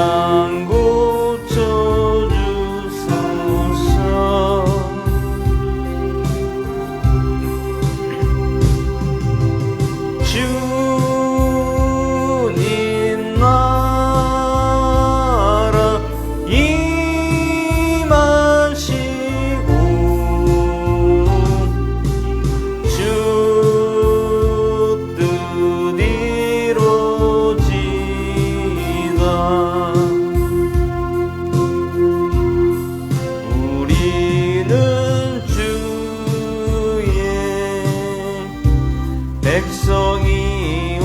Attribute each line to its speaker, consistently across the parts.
Speaker 1: 땅 고쳐주소서. 주님 나라 임하시고 주 뜻 이루어지다. 우리는 주의 백성이오니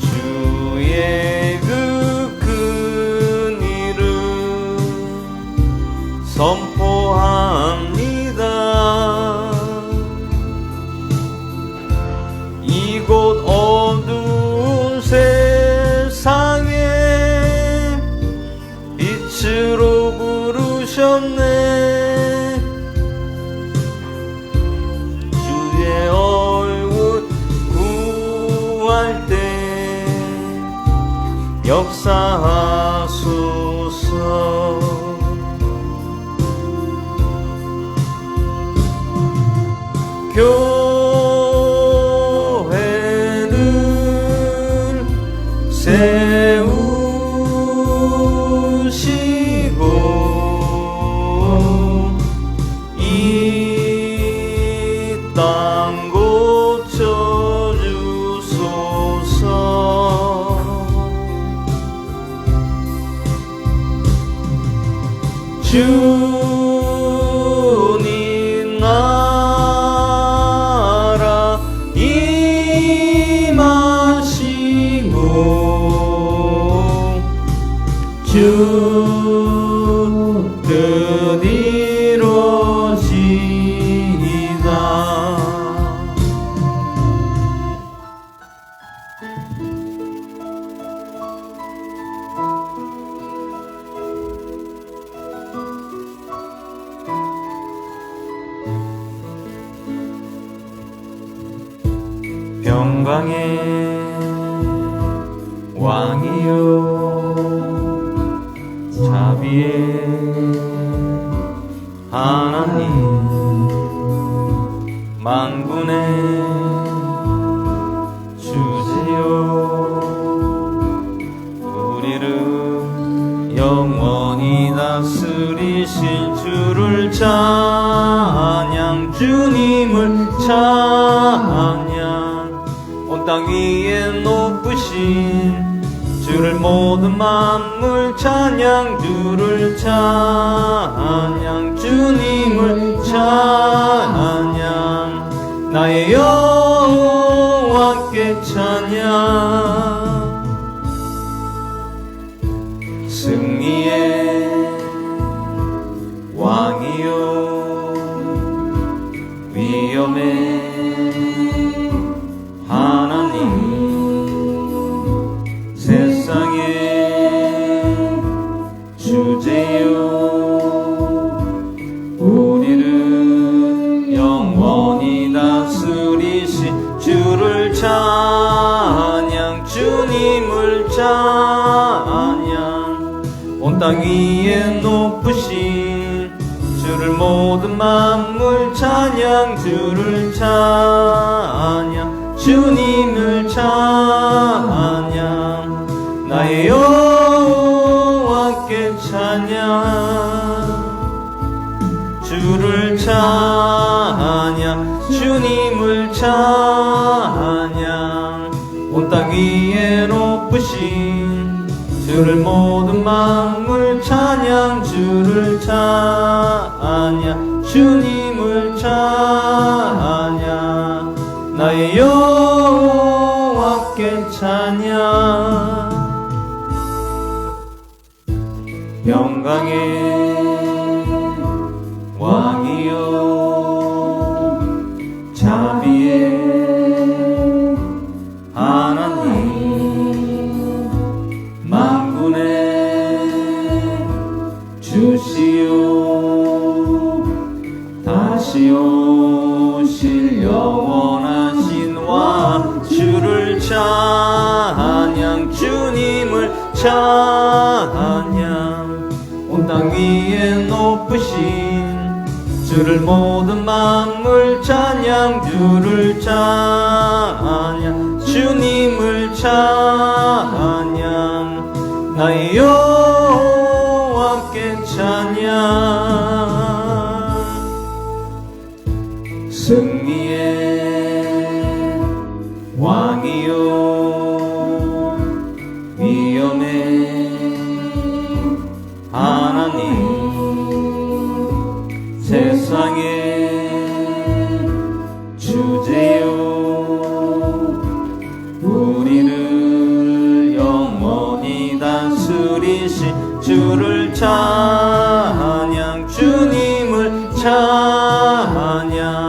Speaker 1: 주의 그 큰 일을 선포합니다. 이곳 어두운 세상에 빛으로 부르셨네. 주의 얼굴 구할 때 역사하소서. 교회를 세우시고 이 땅 고쳐주소서. 주님 나라 임하시고 주 뜻 이루어지이다. 평강의 왕이여 자비의 하나님 만군의 주지여 우리를 영원히 다스리실 주를 찬양. 주님을 찬양. 온 땅 위에 높으신 주를 모든 만물 찬양. 주를 찬양. 주님을 찬양. 나의 여호와께 찬양. 승리의 왕이여 위엄의 하나님 세상의 주제여 우리를 영원히 다스리신 주를 찬양. 주님을 찬양. 온 땅 위에 높으신 주를 모든 만물 찬양. 주를 찬양. 주님을 찬양. 나의 여호와께 찬양. 주를 찬양. 주님을 찬양. 온 땅 위에 높으신 주를 모든 만물 찬양. 주를 찬양. 주님을 찬양. 나의 여호와께 찬양. 영광의 왕이여 자비의 하나님 만군의 주시오 다시 오실 영원하신 왕 주를 찬양. 찬양 주님을 찬양 온 땅 위에 높으신 주를 모든 만물 찬양 주를 찬양 주님을 찬양 나의 여호와께 찬양 승리의 왕이요 위엄의 하나님 세상의 주제요 우리를 영원히 다스리신 주를 찬양 주님을 찬양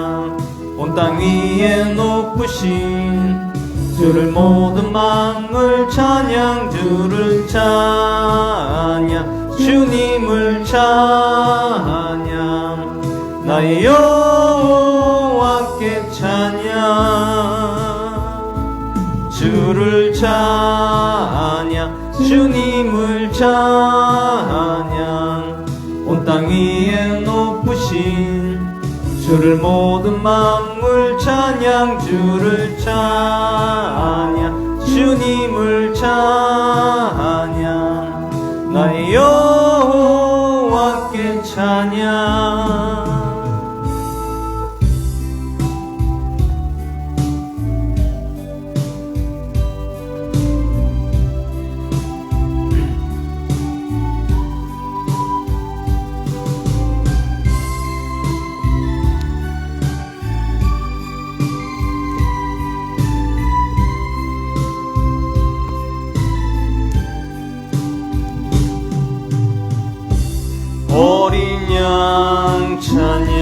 Speaker 1: 온 땅 위에 높으신 주를 모든 만물 찬양 주를 찬양 주님을 찬양 나의 여호와께 찬양 주를 찬양 주님을 찬양 온 땅 위에 높으신 주를 모든 만물 찬양 주를 찬양 주님을 찬양 나의 여호와께 찬양 어린 양 찬양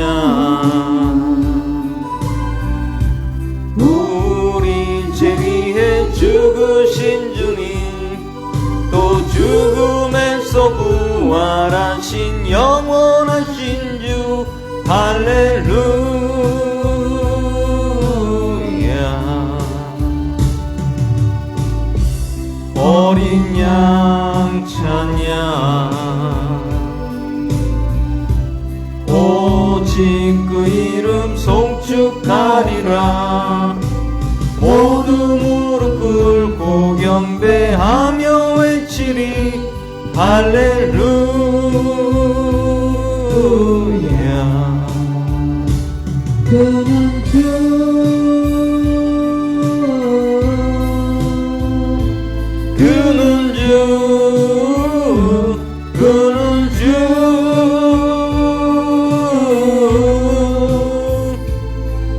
Speaker 1: 우리 죄위에 죽으신 주님 또 죽음에서 부활하신 영원하신 주 할렐루야 어린 양 찬양 오직 그 이름 송축하리라 모두 무릎 꿇고 경배하며 외치리 할렐루야 그는 주 그는 주 그는 주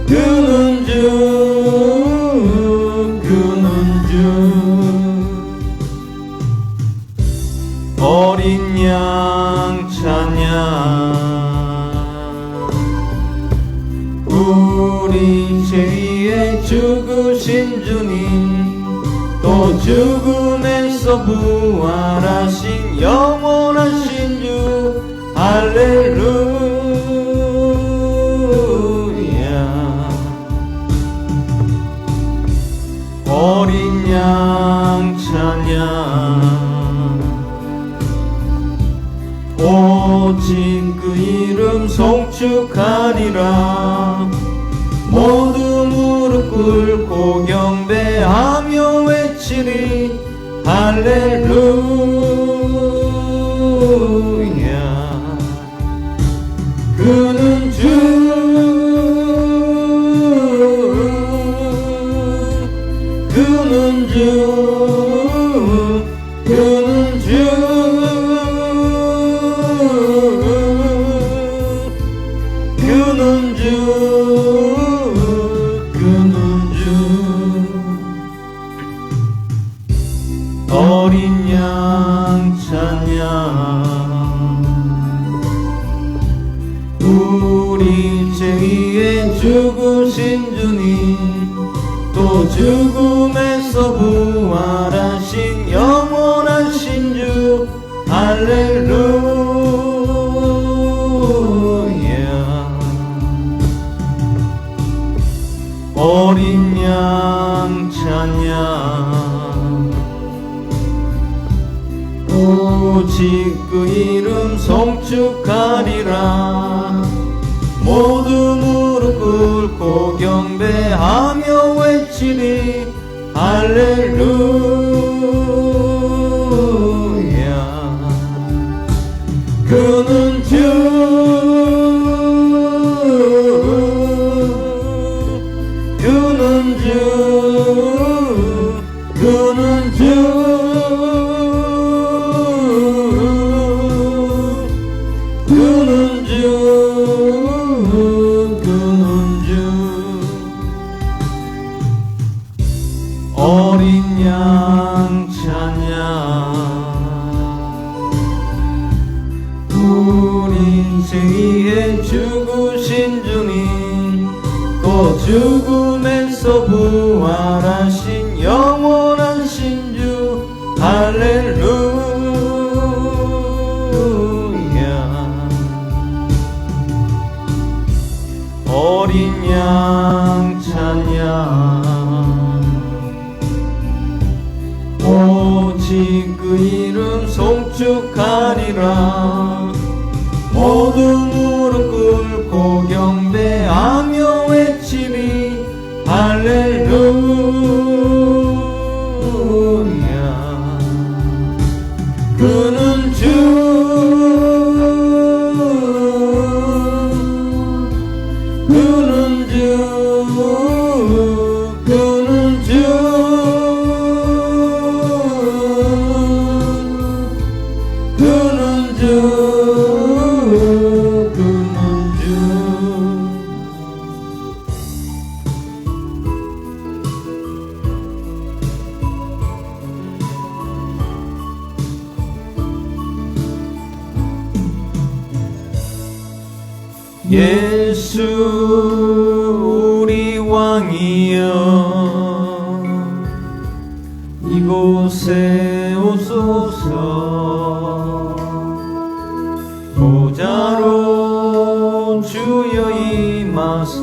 Speaker 1: 그는 주 그는 주 어린 양 찬양 우리 죄에 죽으신 주님 또 죽음에서 부활하신 영원하신 주 할렐루야 어린 양 찬양 오직 그 이름 송축하리라 모두 무릎 꿇고 경배하며 외치리 할렐루야 그는 주 그는 주 그는 주 그는 주 그는 주 어린 양 찬양 우리 죄위에 죽으신 주님 또 죽음에서 부활하신 영원하신 주 할렐루야 어린 양 찬양 오직 그 이름 송축하리라. 모두 무릎 꿇고 경배하며 외치리 할렐루야. 그는 주, 그는 주, 그는 주, 그는 주, 그는 주. 어린 양 찬양, 우리 인생에 죽으신 주님, 또 죽음에서 부활하신 영원하신 주 할렐루야. 어린 양 찬양, 오직 그 이름 송축하리라. 모두 무릎 꿇고 경배하며 외치리 할렐루야. 그는 주, 그는 주, 그는 주, 그는 주, 그는 주. 예수 우리 왕이여, 이곳에 오소서. 보좌로 주여 임하사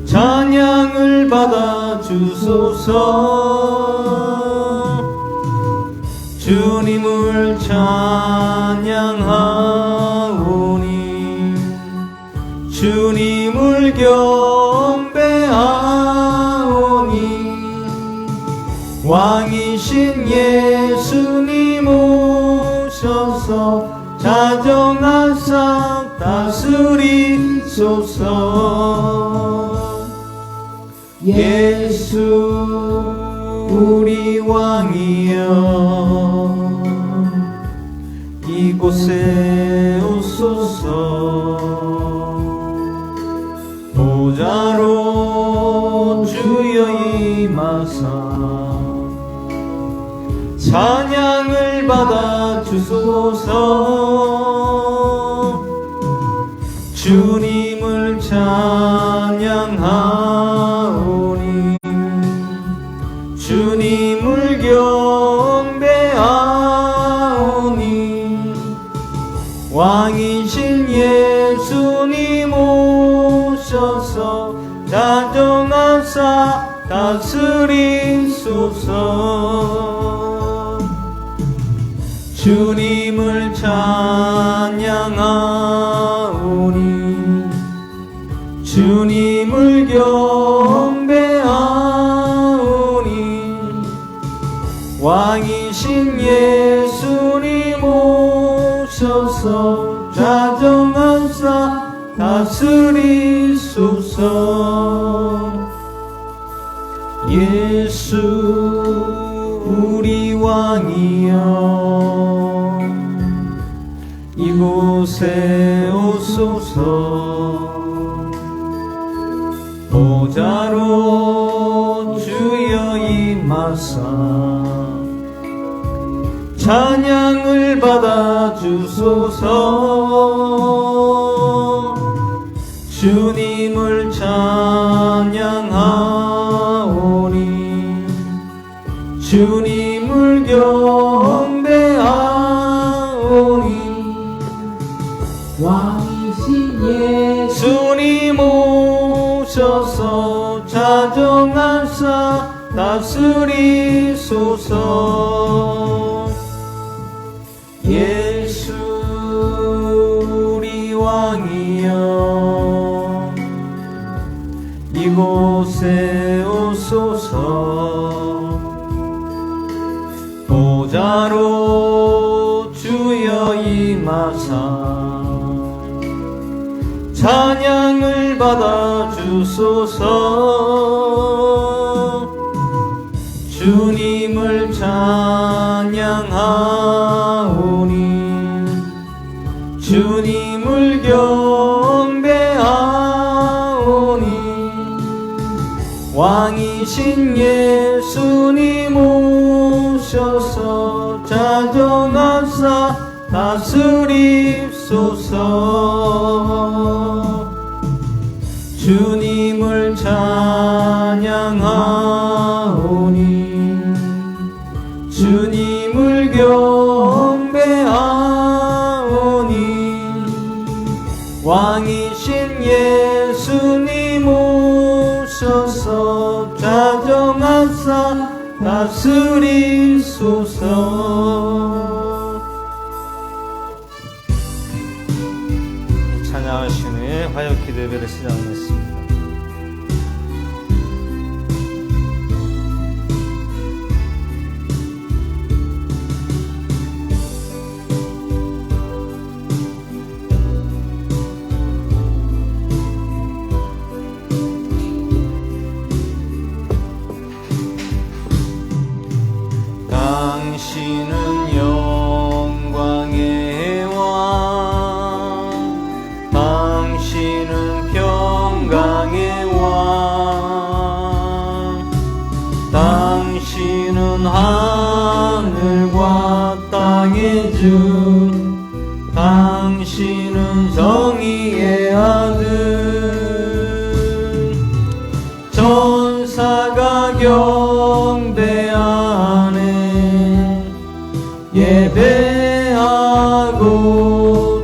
Speaker 1: 찬양을 받아 주소서. 주님을 찬양하오니 주님을 경배하오니 왕이신 예수님 오셔서 자정하사 다스리소서. 예수 우리 왕이여, 이곳에 오소서. 보좌로 주여 임하사 찬양을 받아 주소서. 주님을 찬양하오니 주님을 경배하오니 왕이신 예수님 오셔서 자정하사 다스리소서. 주님을 찬양하오니 주님을 경배하오니 왕이신 예수님 오셔서 자정하사 다스리소서. 예수 우리 왕이여, 이곳에 오소서. 보좌로 주여 임하사 찬양을 받아 주소서. 주님을 찬양하오니 주님을 경배하오니
Speaker 2: 왕이신 예수
Speaker 1: 주님 오셔서 자정하사 다스리소서. 예수 우리 왕이여 이곳에 오소서. 보좌로 주여 임하사 찬양을 받아 주소서. 주님을 찬양하오니 주님을 경배하오니 왕이신 예수님 오셔서 자정하사 다스리소서. 주님을 찬양하오니 주님을 경배하오니 왕이신 예수님 오셔서 자정하사 다스리소서. 찬양하신 후에 화요 기도 예배를 시작하겠습니다. 당신은 영광의 왕, 당신은 평강의 왕, 당신은 하늘과 땅의 주, 당신은 정의의 아들. 천사가 경배하네 예배하고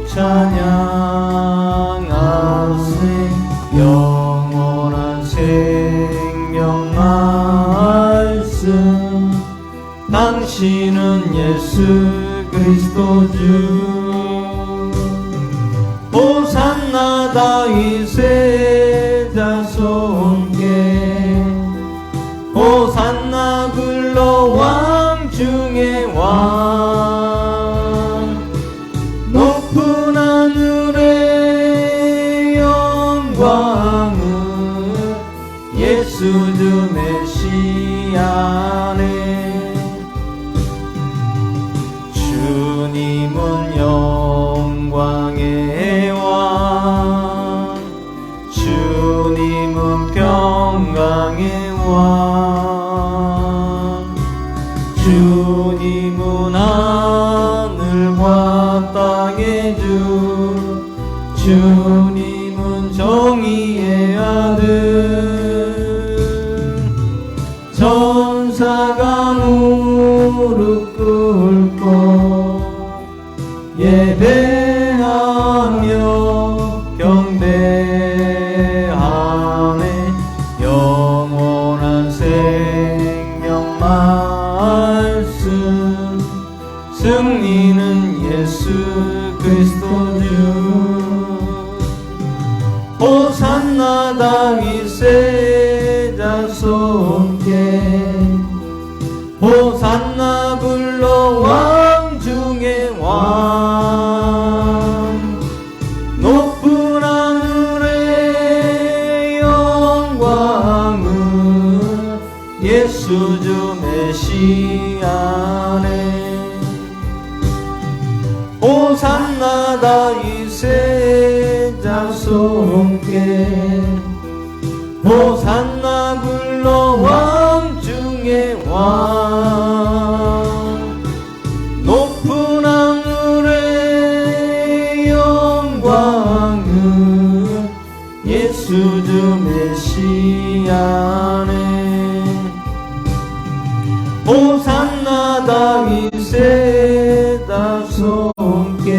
Speaker 1: 찬양하세. 영원한 생명 말씀 당신은 예수 그리스도 주. 호산나 다윗의 자손께 호산나 불러 왕 중에 왕. 높은 하늘의 영광은 예수 주 메시아네. 주님은 영광의 왕, 주님은 평강의 왕, 주님은 하늘과 땅의 주, 주님은 정의의 아들. 천사가 무릎 꿇고 예배하며 경배하네. 영원한 생명 말씀 승리는 예수 그리스도 주. 호산나 다윗의 자손께 호산나 불러 왕 중에 왕. 높은 하늘의 영광은 예수 주 메시아네. 호산나 다윗의 자손께 호산나 불러 왕 중에 왕. 높은 하늘의 영광은 예수 주 메시아네. 호산나 다윗의 자손께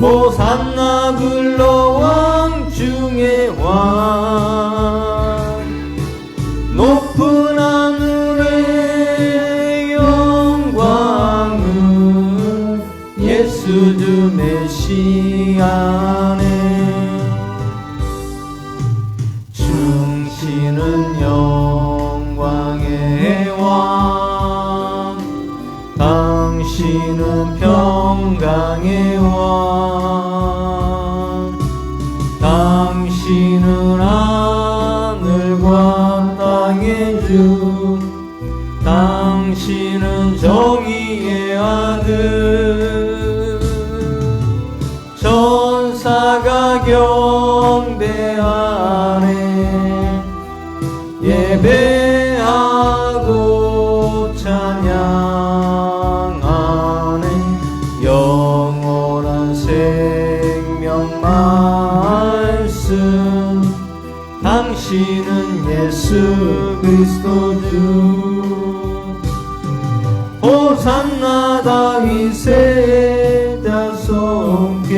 Speaker 1: 호산나 불러 왕 중에 왕. 높은 하늘의 영광은 예수 주 메시아네. 충신은 영광의 왕, 당신은 평강의 왕, 당신은 하늘과 땅의 주, 당신은 정의의 아들. 천사가 경배하네, 예배하고 찬양하네. 영원한 생명 말씀, 당신은 예수 그리스도 주. 호산나 다윗의 자손께,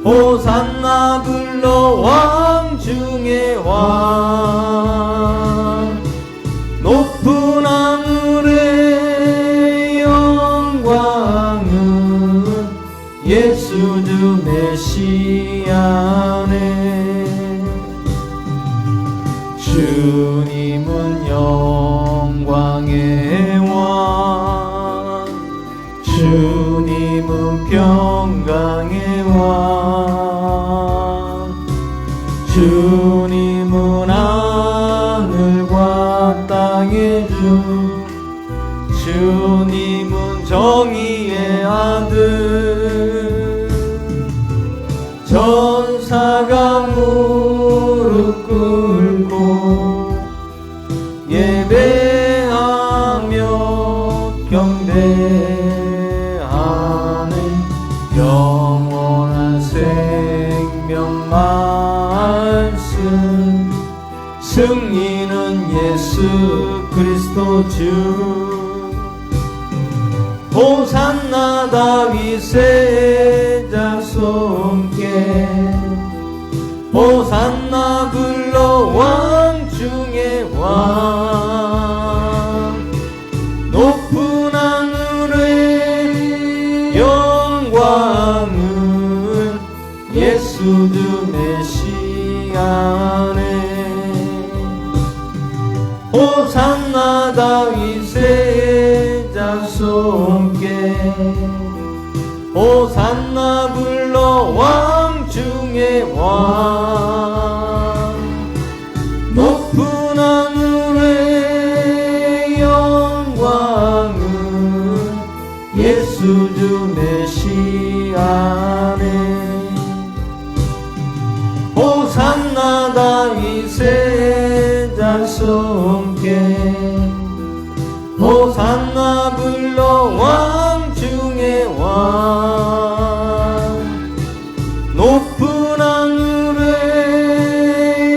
Speaker 1: 호산나 불러 왕 중의 왕. 높은 하늘의 영광은 예수 주 메시아네. 주님은 영광의 왕, 주님은 평강의 왕, 주님은 하늘과 땅의 주, 주님은 정의의 아들. 천사가 무릎 꿇고 예배하며 경배하네. 영원한 생명 말씀, 승리는 예수 그리스도 주. 호산나 다윗의 자손께, 호산나 불러 왕 중의 왕. 높은 하늘의 영광은 예수 주 메시아네. 호산나 다윗의 자손께, 호산나 불러 왕 중의 왕. 높은 하늘의 영광은 예수 주 메시아네. 호산나 다윗의 자손께, 호산나 불러 왕 중의 왕. 높은 하늘의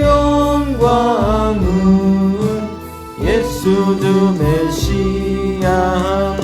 Speaker 1: 영광은 예수 주 메시아네.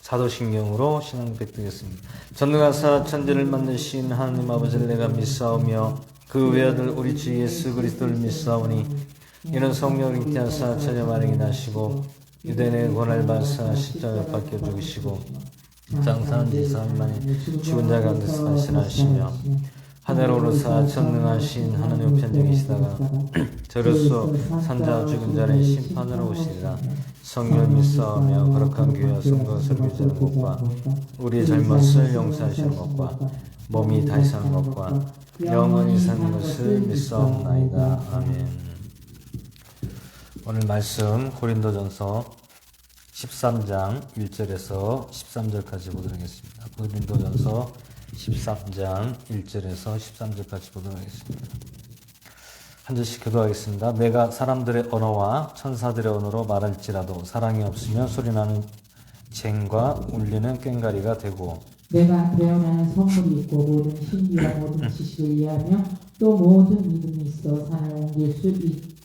Speaker 1: 사도신경으로 신앙 고백드리겠습니다. 전능하사 천지를 만드신 하나님 아버지를 내가 믿사오며 그 외아들 우리 주 예수 그리스도를 믿사오니 이는 성령을 잉태하사 처녀 마리아에게 나시고 유대인의 권한을 받으사 십자가에 박혀 죽으시고 장사한 지 3일 만에 죽은 자 가운데서 반신하시며 하늘로 오르사 전능하신 하나님 우편에 계시다가 저로서 산자 죽은 자의 심판으로 오시리라. 성령을 믿사오며 거룩한 교회와 성도가 교제하는 것과 우리의 잘못을 용서하시는 것과 몸이 다시 사는 것과 영원히 사는 것을 믿사옵나이다. 아멘. 오늘 말씀 고린도전서 13장 1절에서 13절까지 보도록 하겠습니다. 고린도전서 13장 1절에서 13절까지 보도록 하겠습니다. 한 절씩 기도하겠습니다. 내가 사람들의 언어와 천사들의 언어로 말할지라도 사랑이 없으면 소리나는 쟁과 울리는 꽹과리가 되고
Speaker 2: 내가 되어나는 선물이 있고 모든 신비와 모든 지식을 이해하며 또 모든 믿음이 있어 산을 옮길 수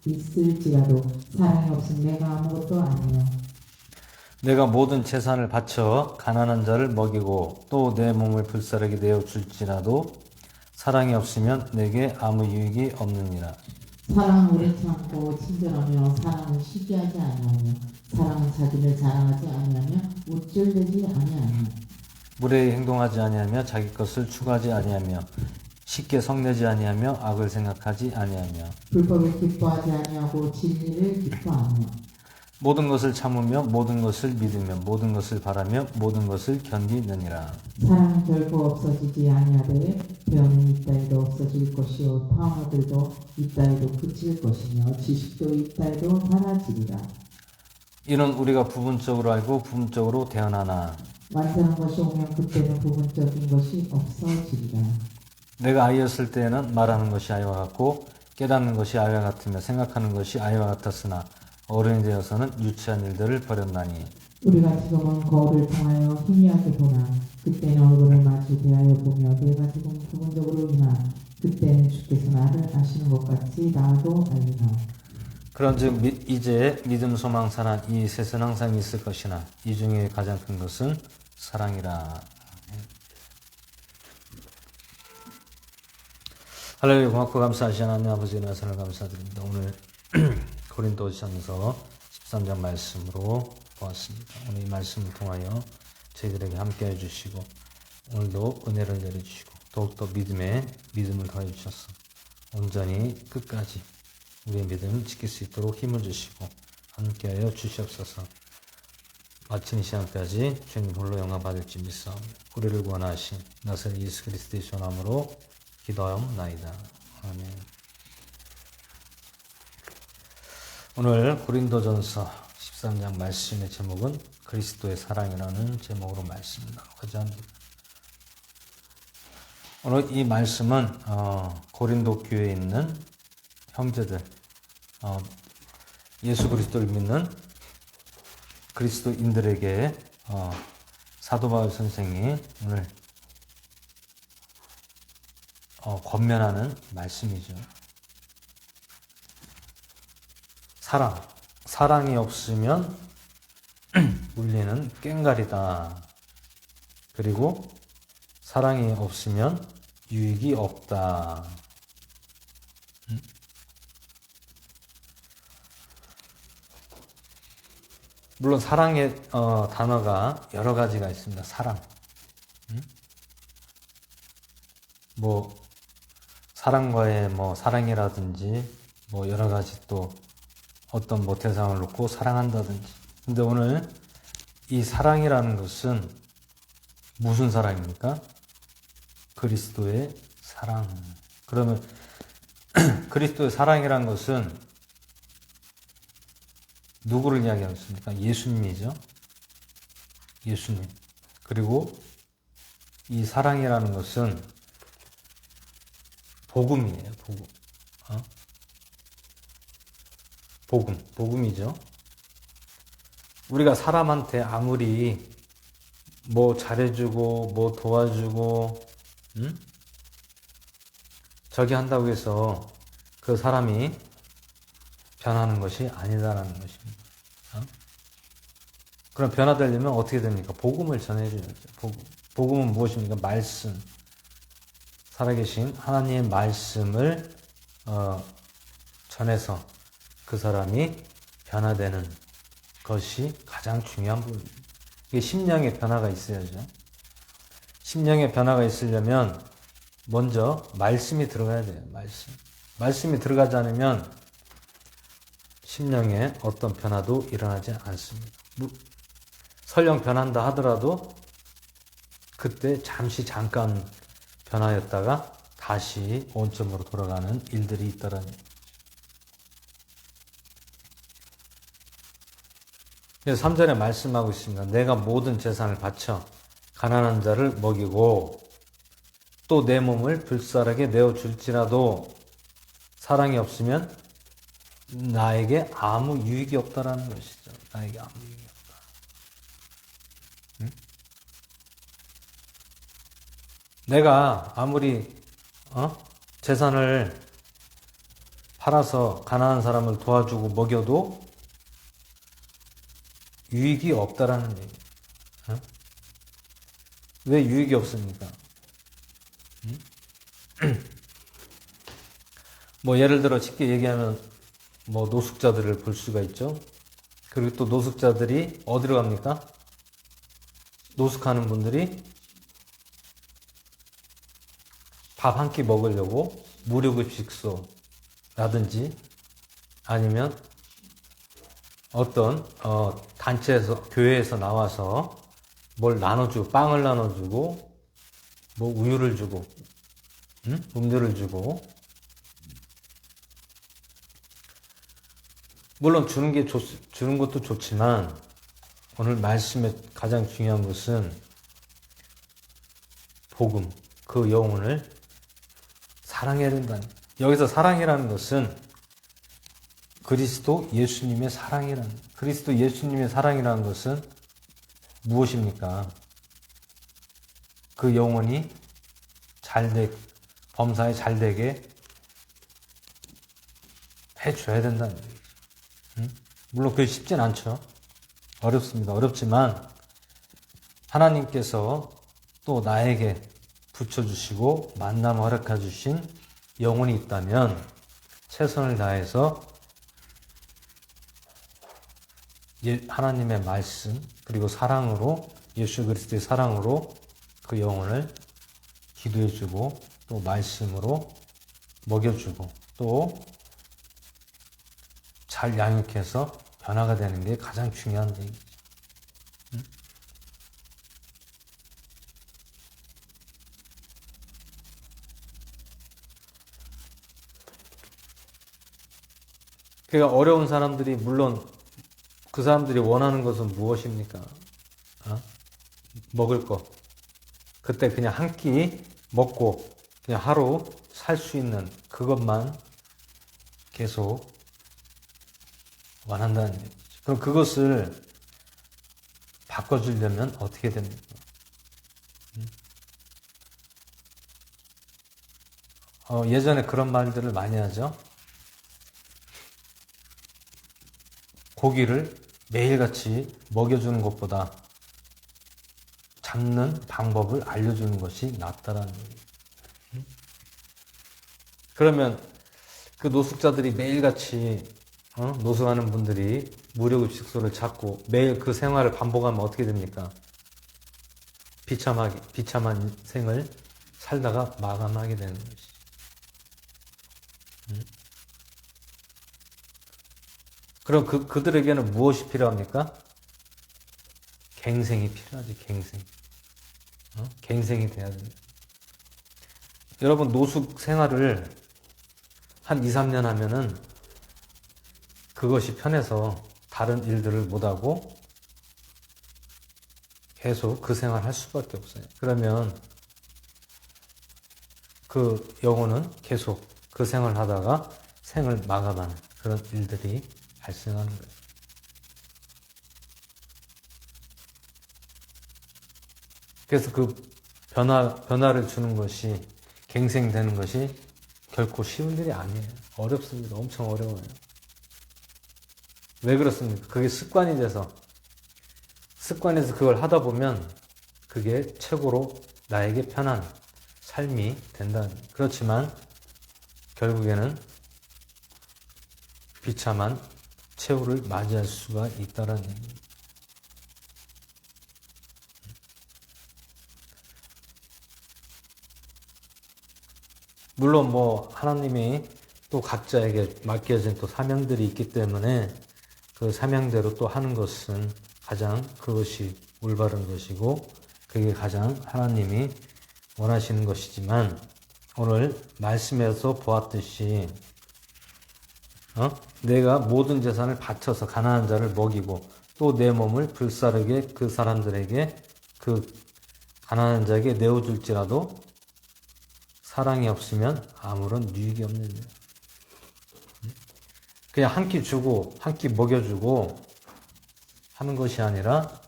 Speaker 2: 있을지라도 사랑이 없으면 내가 아무것도 아니요.
Speaker 1: 내가 모든 재산을 바쳐 가난한 자를 먹이고 또 내 몸을 불사르게 내어 줄지라도 사랑이 없으면 내게 아무 유익이 없느니라.
Speaker 2: 사랑은 오래 참고 친절하며 사랑은 시기하지 아니하며 사랑은 자기를 자랑하지 아니하며 우쭐대지 아니하며
Speaker 1: 무례히 행동하지 아니하며 자기 것을 추구하지 아니하며 쉽게 성내지 아니하며 악을 생각하지 아니하며
Speaker 2: 불법을 기뻐하지 아니하고 진리를 기뻐하며
Speaker 1: 모든 것을 참으며 모든 것을 믿으며 모든 것을 바라며 모든 것을 견디느니라.
Speaker 2: 사랑은 결코 없어지지 아니하되 배움은 이따위도 없어질 것이요 방어들도 이따위도 그칠 것이며 지식도 이따위도 사라지리라.
Speaker 1: 이는 우리가 부분적으로 알고 부분적으로 대언하나
Speaker 2: 완전한 것이 오면 그때는 부분적인 것이 없어지리라.
Speaker 1: 내가 아이였을 때에는 말하는 것이 아이와 같고 깨닫는 것이 아이와 같으며 생각하는 것이 아이와 같았으나 어른이 되어서는 유치한 일들을 버렸나니
Speaker 2: 우리가 지금은 거울을 통하여 희미하게 보나 그때는 얼굴을 마주 대하여 보며 내가 지금 부분적으로 이나 그때는 주께서 나를 아시는 것 같이 나도 알리라.
Speaker 1: 그런즉 이제 믿음, 소망, 사랑 이 셋은 항상 있을 것이나 이 중에 가장 큰 것은 사랑이라. 할렐루야. 고맙고 감사하신 하나님 아버지 나선을 감사드립니다. 오늘 고린도전서 13장 말씀으로 보았습니다. 오늘 이 말씀을 통하여 저희들에게 함께 해주시고 오늘도 은혜를 내려주시고 더욱더 믿음을 더해 주셔서 온전히 끝까지 우리의 믿음을 지킬 수 있도록 힘을 주시고 함께하여 주시옵소서. 마친 이 시간까지 주님 홀로 영광 받을지 믿사오며 우리를 구원하신 나사렛 예수 그리스도의 전함으로 기도하옵나이다. 아멘. 오늘 고린도전서 13장 말씀의 제목은 그리스도의 사랑이라는 제목으로 말씀을 나누고자 합니다. 오늘 이 말씀은 고린도 교회에 있는 형제들, 예수 그리스도를 믿는 그리스도인들에게 사도 바울 선생이 오늘 권면하는 말씀이죠. 사랑이 없으면 물리는 꽹가리다. 그리고 사랑이 없으면 유익이 없다. 물론 사랑의 단어가 여러 가지가 있습니다. 사랑. 사랑과의 사랑이라든지 여러 가지 또 어떤 대상을 놓고 사랑한다든지. 근데 오늘 이 사랑이라는 것은 무슨 사랑입니까? 그리스도의 사랑. 그러면 그리스도의 사랑이라는 것은 누구를 이야기하고 있습니까? 예수님이죠. 예수님. 그리고 이 사랑이라는 것은 복음이에요. 복음이죠. 우리가 사람한테 아무리 잘해주고 도와주고 저기 한다고 해서 그 사람이 변하는 것이 아니다라는 것입니다. 그럼 변화되려면 어떻게 됩니까? 복음을 전해줘야죠. 복음은 무엇입니까? 말씀. 살아계신 하나님의 말씀을 전해서 그 사람이 변화되는 것이 가장 중요한 부분입니다. 이게 심령의 변화가 있어야죠. 심령의 변화가 있으려면 먼저 말씀이 들어가야 돼요. 말씀이 들어가지 않으면 심령에 어떤 변화도 일어나지 않습니다. 설령 변한다 하더라도 그때 잠깐 변화였다가 다시 원점으로 돌아가는 일들이 있다라는 얘기죠. 그래서 3절에 말씀하고 있습니다. 내가 모든 재산을 바쳐 가난한 자를 먹이고 또 내 몸을 불사르게 내어줄지라도 사랑이 없으면 나에게 아무 유익이 없다라는 것이죠. 나에게 아무 유익이 없다. 내가 아무리 재산을 팔아서 가난한 사람을 도와주고 먹여도 유익이 없다라는 얘기예요. 왜 유익이 없습니까? 뭐 예를 들어 쉽게 얘기하면 뭐 노숙자들을 볼 수가 있죠. 그리고 또 노숙자들이 어디로 갑니까? 노숙하는 분들이 밥 한 끼 먹으려고 무료급식소라든지 아니면 어떤 단체에서 교회에서 나와서 뭘 나눠주고 빵을 나눠주고 뭐 우유를 주고 음료를 주고 물론 주는 것도 좋지만 오늘 말씀의 가장 중요한 것은 복음, 그 영혼을 사랑해야 된다는. 여기서 사랑이라는 것은 그리스도 예수님의 사랑이라는. 그리스도 예수님의 사랑이라는 것은 무엇입니까? 그 영혼이 범사에 잘되게 해줘야 된다는 얘기죠. 물론 그게 쉽진 않죠. 어렵습니다. 어렵지만 하나님께서 또 나에게 붙여주시고 만남 허락해 주신 영혼이 있다면 최선을 다해서 하나님의 말씀 그리고 사랑으로 예수 그리스도의 사랑으로 그 영혼을 기도해주고 또 말씀으로 먹여주고 또 잘 양육해서 변화가 되는 게 가장 중요한 얘기죠. 그러니까 어려운 사람들이 물론 그 사람들이 원하는 것은 무엇입니까? 먹을 것. 그때 그냥 한 끼 먹고 그냥 하루 살 수 있는 그것만 계속 원한다는 얘기죠. 그럼 그것을 바꿔주려면 어떻게 됩니까? 예전에 그런 말들을 많이 하죠. 고기를 매일같이 먹여주는 것보다 잡는 방법을 알려주는 것이 낫다라는 얘기예요. 그러면 그 노숙자들이 매일같이 노숙하는 분들이 무료급식소를 찾고 매일 그 생활을 반복하면 어떻게 됩니까? 비참한 생을 살다가 마감하게 되는 것이죠. 그럼 그들에게는 무엇이 필요합니까? 갱생이 필요하지, 갱생. 갱생이 돼야 됩니다. 여러분, 노숙 생활을 한 2, 3년 하면은 그것이 편해서 다른 일들을 못하고 계속 그 생활 할 수밖에 없어요. 그러면 그 영혼은 계속 그 생활 하다가 생을 마감하는 그런 일들이 발생하는 거예요. 그래서 그 변화를 주는 것이 갱생되는 것이 결코 쉬운 일이 아니에요. 어렵습니다. 엄청 어려워요. 왜 그렇습니까? 그게 습관이 돼서 그걸 하다 보면 그게 최고로 나에게 편한 삶이 된다는. 그렇지만 결국에는 비참한 최후를 맞이할 수가 있다는 얘기입니다. 물론 하나님이 또 각자에게 맡겨진 또 사명들이 있기 때문에 그 사명대로 또 하는 것은 가장 그것이 올바른 것이고 그게 가장 하나님이 원하시는 것이지만 오늘 말씀에서 보았듯이 내가 모든 재산을 바쳐서 가난한 자를 먹이고 또 내 몸을 불사르게 그 사람들에게 그 가난한 자에게 내어줄지라도 사랑이 없으면 아무런 유익이 없는 일이에요. 그냥 한 끼 주고 한 끼 먹여주고 하는 것이 아니라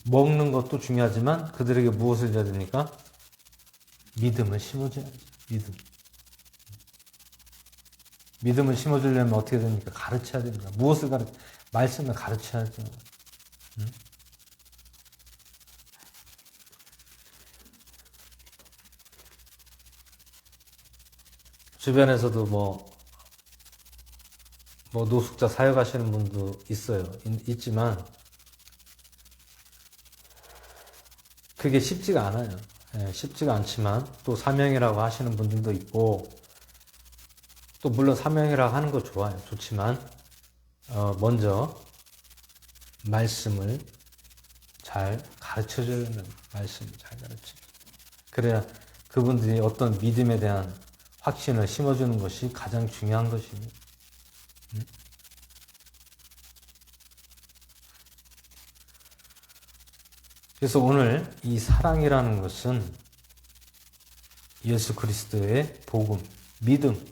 Speaker 1: 먹는 것도 중요하지만 그들에게 무엇을 줘야 됩니까? 믿음을 심어줘야죠. 믿음을 심어주려면 어떻게 됩니까? 가르쳐야 됩니다. 무엇을 말씀을 가르쳐야죠. 주변에서도 뭐 노숙자 사역하시는 분도 있어요. 있지만 그게 쉽지가 않아요. 쉽지가 않지만 또 사명이라고 하시는 분들도 있고, 또 물론 사명이라고 하는 거 좋아요. 좋지만 먼저 말씀을 잘 가르쳐주는, 말씀을 잘 가르쳐. 그래야 그분들이 어떤 믿음에 대한 확신을 심어주는 것이 가장 중요한 것입니다. 그래서 오늘 이 사랑이라는 것은 예수 그리스도의 복음, 믿음,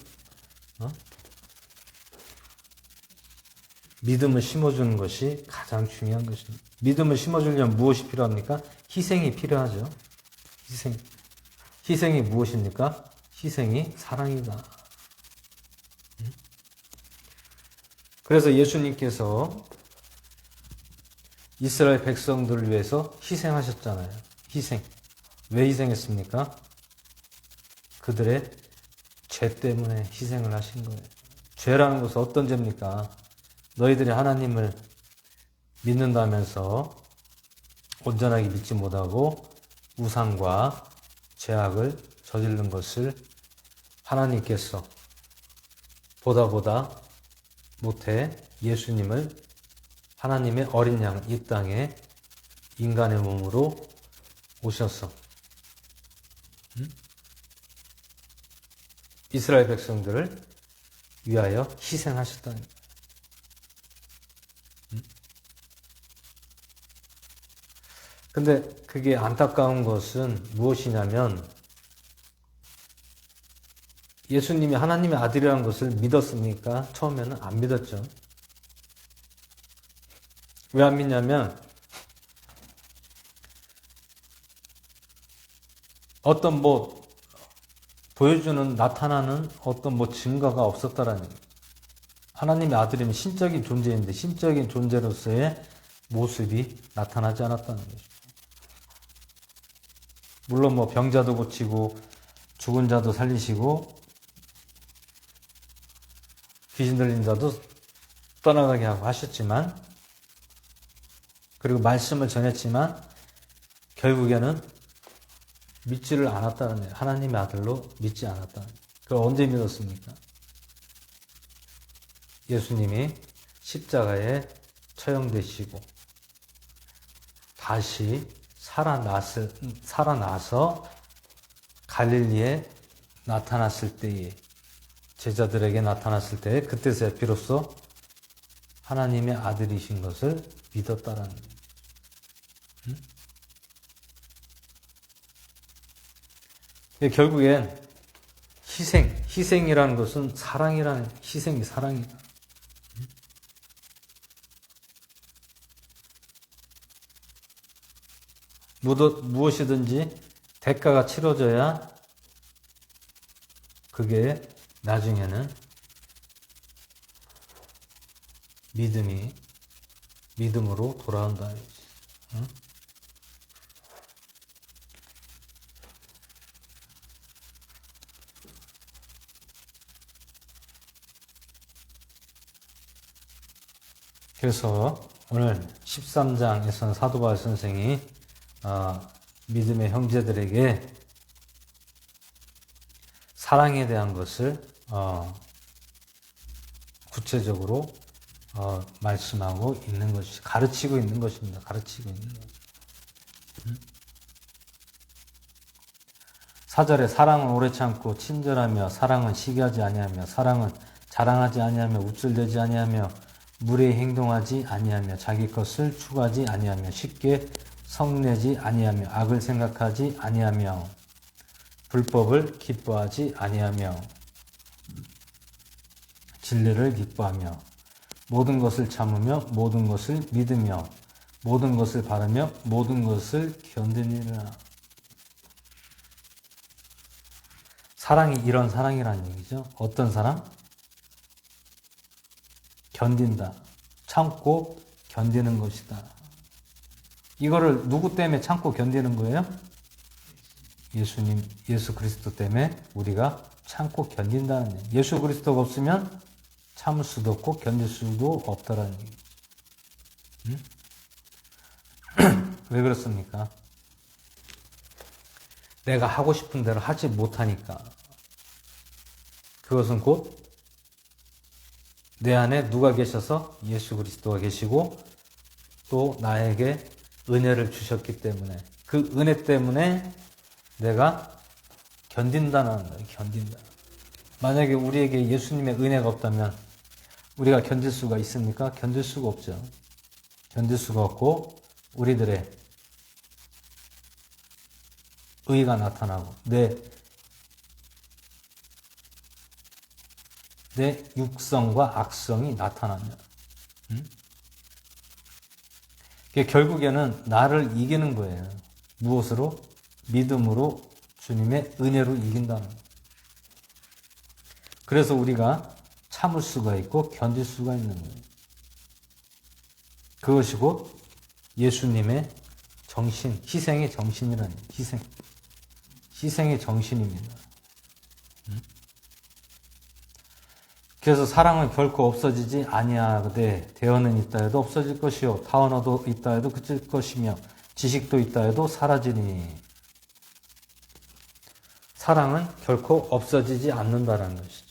Speaker 1: 믿음을 심어주는 것이 가장 중요한 것입니다. 믿음을 심어주려면 무엇이 필요합니까? 희생이 필요하죠. 희생이 무엇입니까? 희생이 사랑이다. 그래서 예수님께서 이스라엘 백성들을 위해서 희생하셨잖아요. 왜 희생했습니까? 그들의 죄 때문에 희생을 하신 거예요. 죄라는 것은 어떤 죄입니까? 너희들이 하나님을 믿는다면서 온전하게 믿지 못하고 우상과 죄악을 저지른 것을 하나님께서 보다 못해 예수님을, 하나님의 어린 양, 이 땅에 인간의 몸으로 오셔서 이스라엘 백성들을 위하여 희생하셨다는 거예요. 근데 그게 안타까운 것은 무엇이냐면, 예수님이 하나님의 아들이라는 것을 믿었습니까? 처음에는 안 믿었죠. 왜 안 믿냐면 어떤 보여주는, 나타나는 어떤 증거가 없었다라는 거예요. 하나님의 아들이면 신적인 존재인데 신적인 존재로서의 모습이 나타나지 않았다는 거죠. 물론 병자도 고치고 죽은 자도 살리시고 귀신 들린 자도 떠나가게 하고 하셨지만, 그리고 말씀을 전했지만 결국에는 믿지를 않았다는 거예요. 하나님의 아들로 믿지 않았다는 거예요. 그걸 언제 믿었습니까? 예수님이 십자가에 처형되시고 다시 살아나서 갈릴리에 나타났을 때에, 제자들에게 나타났을 때, 그때서야 비로소 하나님의 아들이신 것을 믿었다라는 거예요. 결국엔 희생이라는 것은 희생이 사랑이다. 무엇이든지 대가가 치러져야 그게 나중에는 믿음으로 돌아온다. 그래서 오늘 13장에서는 사도 바울 선생이 믿음의 형제들에게 사랑에 대한 것을 구체적으로 말씀하고 있는 것이, 가르치고 있는 것입니다. 가르치고 있는 것. 4절에 사랑은 오래 참고 친절하며, 사랑은 시기하지 아니하며, 사랑은 자랑하지 아니하며, 우쭐대지 아니하며, 무례히 행동하지 아니하며, 자기 것을 추구하지 아니하며, 쉽게 성내지 아니하며, 악을 생각하지 아니하며, 불법을 기뻐하지 아니하며, 진리를 기뻐하며, 모든 것을 참으며, 모든 것을 믿으며, 모든 것을 바라며 모든 것을 견디느니라. 사랑이 이런 사랑이라는 얘기죠. 어떤 사랑? 견딘다. 참고 견디는 것이다. 이거를 누구 때문에 참고 견디는 거예요? 예수님, 예수 그리스도 때문에 우리가 참고 견딘다는 얘기. 예수 그리스도가 없으면 참을 수도 없고 견딜 수도 없다라는 얘기. 왜 그렇습니까? 내가 하고 싶은 대로 하지 못하니까. 그것은 곧 내 안에 누가 계셔서 예수 그리스도가 계시고 또 나에게 은혜를 주셨기 때문에 그 은혜 때문에 내가 견딘다는 거예요. 견딘다. 만약에 우리에게 예수님의 은혜가 없다면 우리가 견딜 수가 있습니까? 견딜 수가 없죠. 견딜 수가 없고 우리들의 의가 나타나고 내 육성과 악성이 나타나면 결국에는 나를 이기는 거예요. 무엇으로? 믿음으로 주님의 은혜로 이긴다는 거예요. 그래서 우리가 참을 수가 있고 견딜 수가 있는 거예요. 그것이 곧 예수님의 정신, 희생의 정신이라는 거예요. 희생의 정신입니다. 그래서 사랑은 결코 없어지지 아니하되 대언은 있다 해도 없어질 것이요 타언어도 있다 해도 그칠 것이며 지식도 있다 해도 사라지니. 사랑은 결코 없어지지 않는다는 것이죠.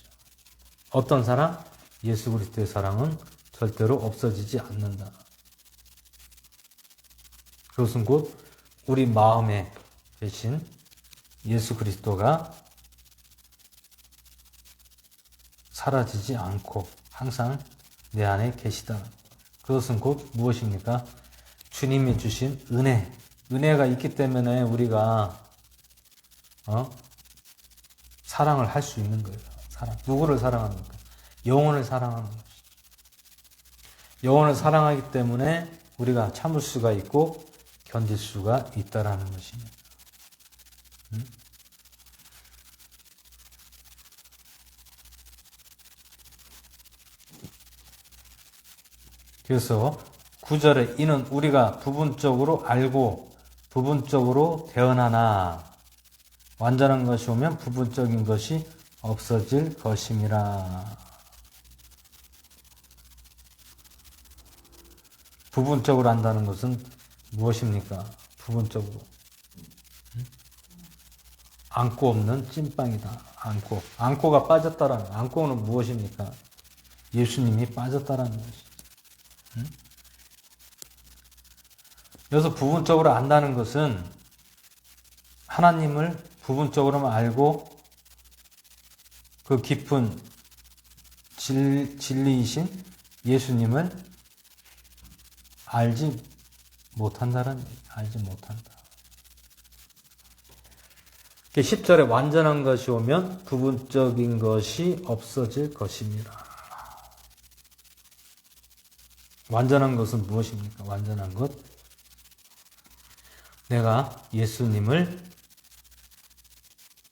Speaker 1: 어떤 사랑? 예수 그리스도의 사랑은 절대로 없어지지 않는다. 그것은 곧 우리 마음에 계신 예수 그리스도가 사라지지 않고 항상 내 안에 계시다. 그것은 곧 무엇입니까? 주님이 주신 은혜. 은혜가 있기 때문에 우리가 사랑을 할 수 있는 거예요. 사랑. 누구를 사랑합니까? 영혼을 사랑하는 것이죠. 영혼을 사랑하기 때문에 우리가 참을 수가 있고 견딜 수가 있다라는 것입니다. 그래서 9절에 이는 우리가 부분적으로 알고 부분적으로 대언하나 완전한 것이 오면 부분적인 것이 없어질 것임이라. 부분적으로 안다는 것은 무엇입니까? 부분적으로. 안고 없는 찐빵이다. 안고가 빠졌다라는, 안고는 무엇입니까? 예수님이 빠졌다라는 것이죠. 여기서 부분적으로 안다는 것은 하나님을 부분적으로만 알고 그 깊은 진리이신 예수님을 알지 못한다는 얘기. 알지 못한다. 10절에 완전한 것이 오면 부분적인 것이 없어질 것입니다. 완전한 것은 무엇입니까? 완전한 것. 내가 예수님을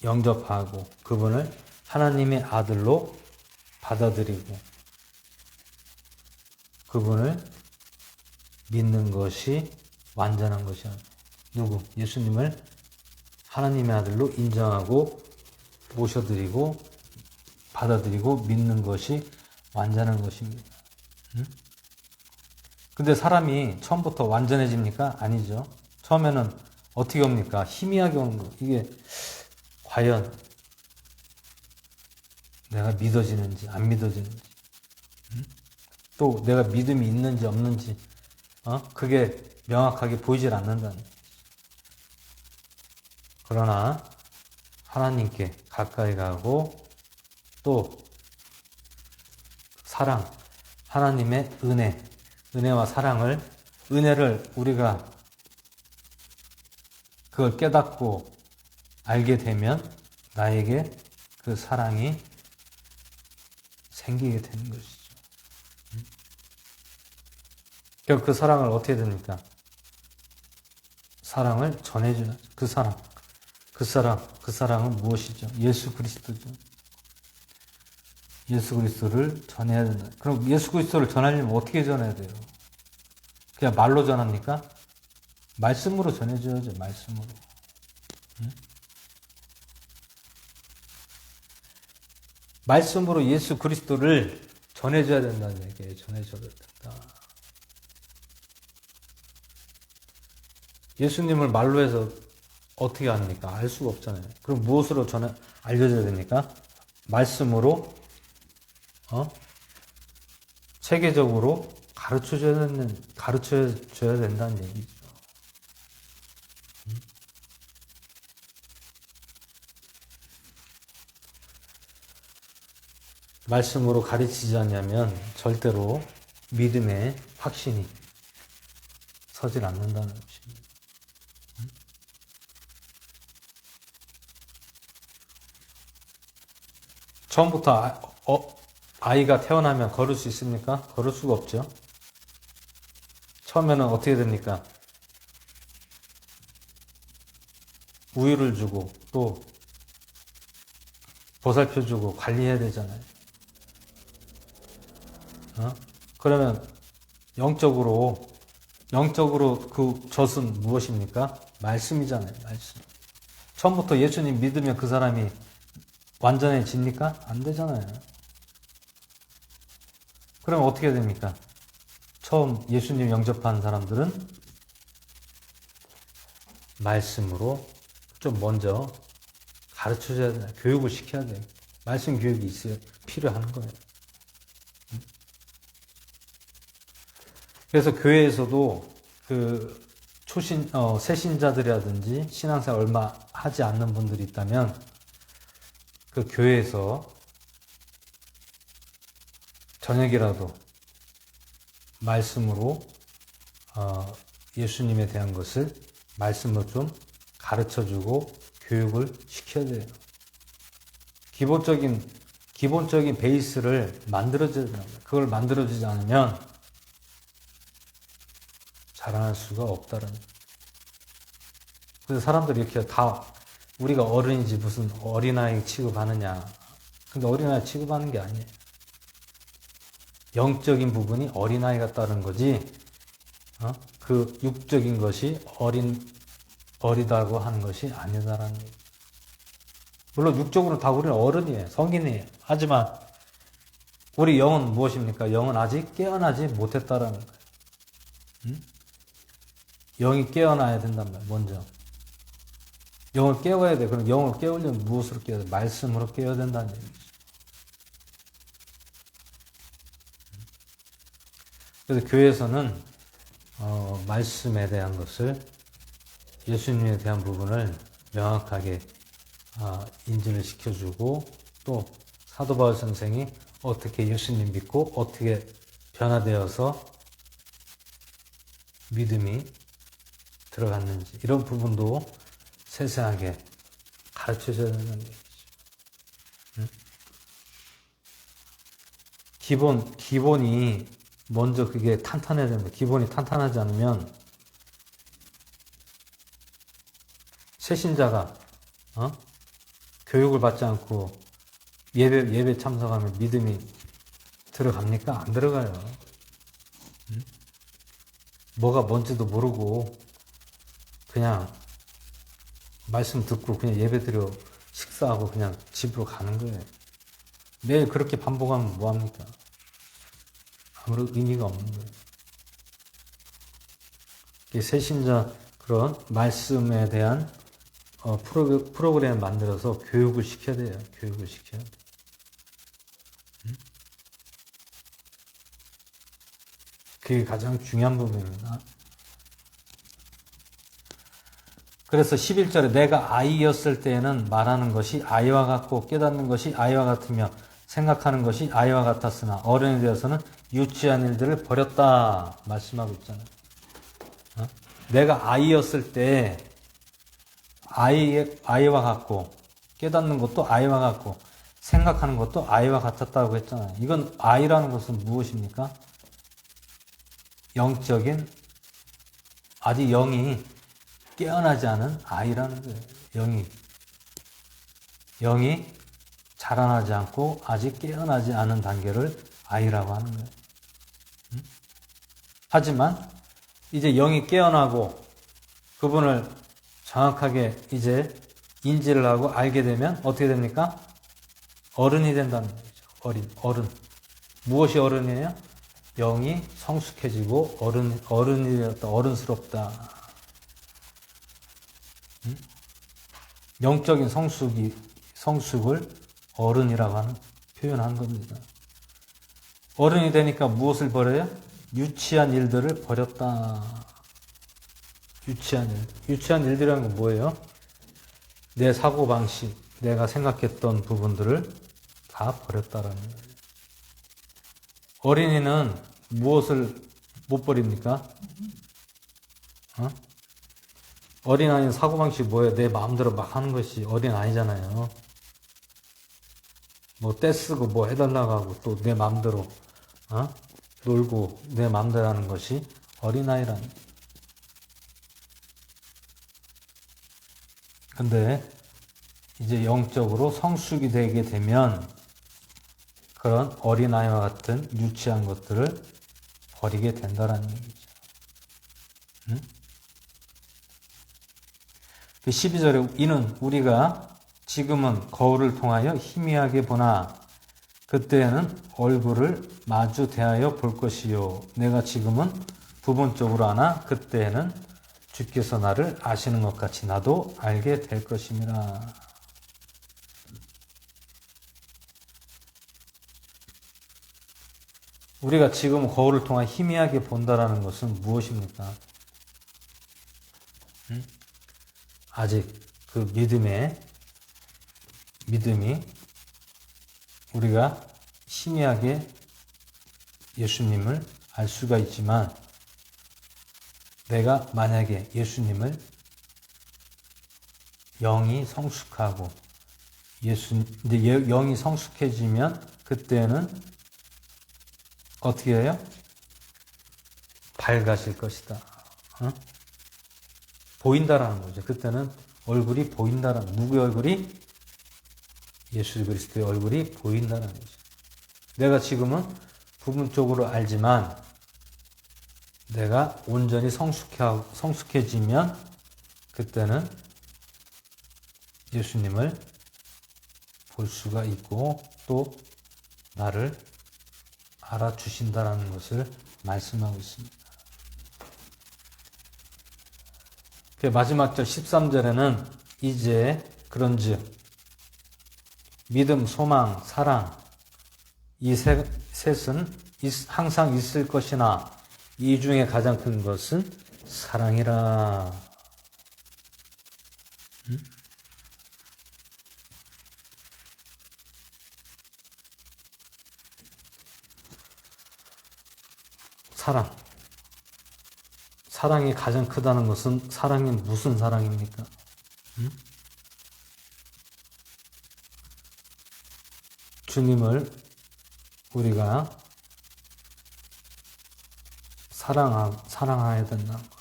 Speaker 1: 영접하고 그분을 하나님의 아들로 받아들이고 그분을 믿는 것이 완전한 것이야. 누구? 예수님을 하나님의 아들로 인정하고 모셔드리고 받아들이고 믿는 것이 완전한 것입니다. 근데 사람이 처음부터 완전해집니까? 아니죠. 처음에는 어떻게 옵니까? 희미하게 오는 거. 이게 과연 내가 믿어지는지 안 믿어지는지 또 내가 믿음이 있는지 없는지 그게 명확하게 보이질 않는다는. 그러나 하나님께 가까이 가고 또 사랑, 하나님의 은혜와 사랑을, 은혜를 우리가 그걸 깨닫고 알게 되면 나에게 그 사랑이 생기게 되는 것이죠. 그 사랑을 어떻게 됩니까? 사랑을 전해줘야죠. 그 사랑은 무엇이죠? 예수 그리스도죠. 예수 그리스도를 전해야 된다. 그럼 예수 그리스도를 전하려면 어떻게 전해야 돼요? 그냥 말로 전합니까? 말씀으로 전해줘야죠. 말씀으로. 응? 말씀으로 예수 그리스도를 전해줘야 된다는 얘기예요. 전해줘야 된다. 예수님을 말로 해서 어떻게 합니까? 알 수가 없잖아요. 그럼 무엇으로 알려줘야 됩니까? 말씀으로, 체계적으로 가르쳐줘야 된다는 얘기죠. 말씀으로 가르치지 않냐면 절대로 믿음의 확신이 서질 않는다는 것입니다. 처음부터 아이가 태어나면 걸을 수 있습니까? 걸을 수가 없죠. 처음에는 어떻게 됩니까? 우유를 주고 또 보살펴주고 관리해야 되잖아요. 그러면 영적으로 그 젖은 무엇입니까? 말씀이잖아요. 말씀. 처음부터 예수님 믿으면 그 사람이 완전해집니까? 안 되잖아요. 그럼 어떻게 됩니까? 처음 예수님 영접한 사람들은 말씀으로 좀 먼저 가르쳐줘야 돼요. 교육을 시켜야 돼요. 말씀 교육이 있어야 필요한 거예요. 그래서 교회에서도 그 새신자들이라든지 신앙생활 얼마 하지 않는 분들이 있다면 그 교회에서 저녁이라도 말씀으로 예수님에 대한 것을 말씀으로 좀 가르쳐주고 교육을 시켜야 돼요. 기본적인 베이스를 만들어줘야 됩니다. 그걸 만들어주지 않으면 자라날 수가 없다는. 그래서 사람들이 이렇게 다 우리가 어른이지 무슨 어린아이 취급하느냐. 근데 어린아이 취급하는 게 아니에요. 영적인 부분이 어린아이 같다는 거지, 그 육적인 것이 어리다고 하는 것이 아니다라는 얘기. 물론 육적으로 다 우리는 어른이에요. 성인이에요. 하지만 우리 영은 무엇입니까? 영은 아직 깨어나지 못했다라는 거예요. 영이 깨어나야 된단 말이에요. 먼저. 영을 깨워야 돼. 그럼 영을 깨우려면 무엇으로 깨워야 돼? 말씀으로 깨워야 된다는 얘기죠. 그래서 교회에서는 말씀에 대한 것을, 예수님에 대한 부분을 명확하게 인지를 시켜주고, 또 사도 바울 선생이 어떻게 예수님 믿고 어떻게 변화되어서 믿음이 들어갔는지, 이런 부분도 세세하게 가르쳐줘야 된다는 얘기죠. 기본이 먼저 그게 탄탄해야 됩니다. 기본이 탄탄하지 않으면 새신자가 교육을 받지 않고 예배 참석하면 믿음이 들어갑니까? 안 들어가요. 뭐가 뭔지도 모르고 그냥 말씀 듣고 그냥 예배 드려 식사하고 그냥 집으로 가는 거예요. 매일 그렇게 반복하면 뭐합니까? 아무런 의미가 없는 거예요. 새신자 그런 말씀에 대한 프로그램을 만들어서 교육을 시켜야 돼요. 교육을 시켜야 돼요. 그게 가장 중요한 부분입니다. 그래서 11절에 내가 아이였을 때에는 말하는 것이 아이와 같고 깨닫는 것이 아이와 같으며 생각하는 것이 아이와 같았으나 어른이 되어서는 유치한 일들을 버렸다 말씀하고 있잖아요. 내가 아이였을 때 아이와 같고 깨닫는 것도 아이와 같고 생각하는 것도 아이와 같았다고 했잖아요. 이건 아이라는 것은 무엇입니까? 영적인, 아직 영이 깨어나지 않은 아이라는 거예요. 영이 자라나지 않고 아직 깨어나지 않은 단계를 아이라고 하는 거예요. 하지만 이제 영이 깨어나고 그분을 정확하게 이제 인지를 하고 알게 되면 어떻게 됩니까? 어른이 된다는 거죠. 어른. 무엇이 어른이에요? 영이 성숙해지고 어른이 되었다, 어른스럽다. 영적인 성숙을 어른이라고 표현한 겁니다. 어른이 되니까 무엇을 버려요? 유치한 일들을 버렸다. 유치한 일들이라는 건 뭐예요? 내 사고방식, 내가 생각했던 부분들을 다 버렸다라는 거예요. 어린이는 무엇을 못 버립니까? 어린아이는 사고방식이 뭐예요? 내 마음대로 막 하는 것이 어린아이잖아요. 뭐 떼쓰고 뭐 해달라고 하고 또 내 마음대로 놀고 내 마음대로 하는 것이 어린아이라는. 근데 이제 영적으로 성숙이 되게 되면 그런 어린아이와 같은 유치한 것들을 버리게 된다는 얘기죠. 그 12절에 이는 우리가 지금은 거울을 통하여 희미하게 보나 그때에는 얼굴을 마주 대하여 볼 것이요. 내가 지금은 부분적으로 아나 그때에는 주께서 나를 아시는 것 같이 나도 알게 될 것임이라. 우리가 지금 거울을 통해 희미하게 본다라는 것은 무엇입니까? 아직 그 믿음이 우리가 희미하게 예수님을 알 수가 있지만 내가 만약에 예수님을 영이 성숙하고 이제 영이 성숙해지면 그때는 어떻게 해요? 밝아질 것이다. 보인다라는 거죠. 그때는 얼굴이 보인다라는, 누구의 얼굴이? 예수 그리스도의 얼굴이 보인다는 거죠. 내가 지금은 부분적으로 알지만 내가 온전히 성숙해지면 그때는 예수님을 볼 수가 있고 또 나를 알아주신다라는 것을 말씀하고 있습니다. 마지막 절 13절에는 이제 그런즉 믿음, 소망, 사랑 이 셋은 항상 있을 것이나 이 중에 가장 큰 것은 사랑이라. 사랑이 가장 크다는 것은 사랑이 무슨 사랑입니까? 주님을 우리가 사랑해야 된다는 것.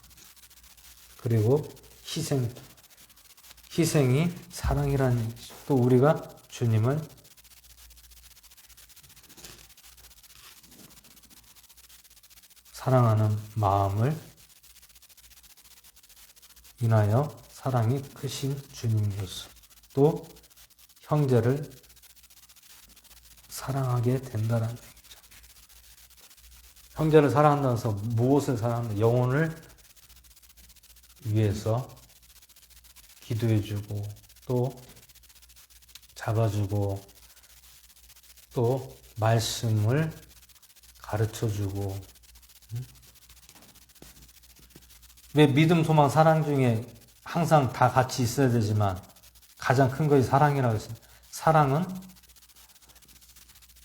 Speaker 1: 그리고 희생이 사랑이라는 얘기죠. 또 우리가 주님을 사랑하는 마음을 인하여 사랑이 크신 주님으로서 또 형제를 사랑하게 된다는 얘기죠. 형제를 사랑한다는 것은 무엇을 사랑한다? 영혼을 위해서 기도해주고 또 잡아주고 또 말씀을 가르쳐주고. 왜 믿음, 소망, 사랑 중에 항상 다 같이 있어야 되지만 가장 큰 것이 사랑이라고 했어요. 사랑은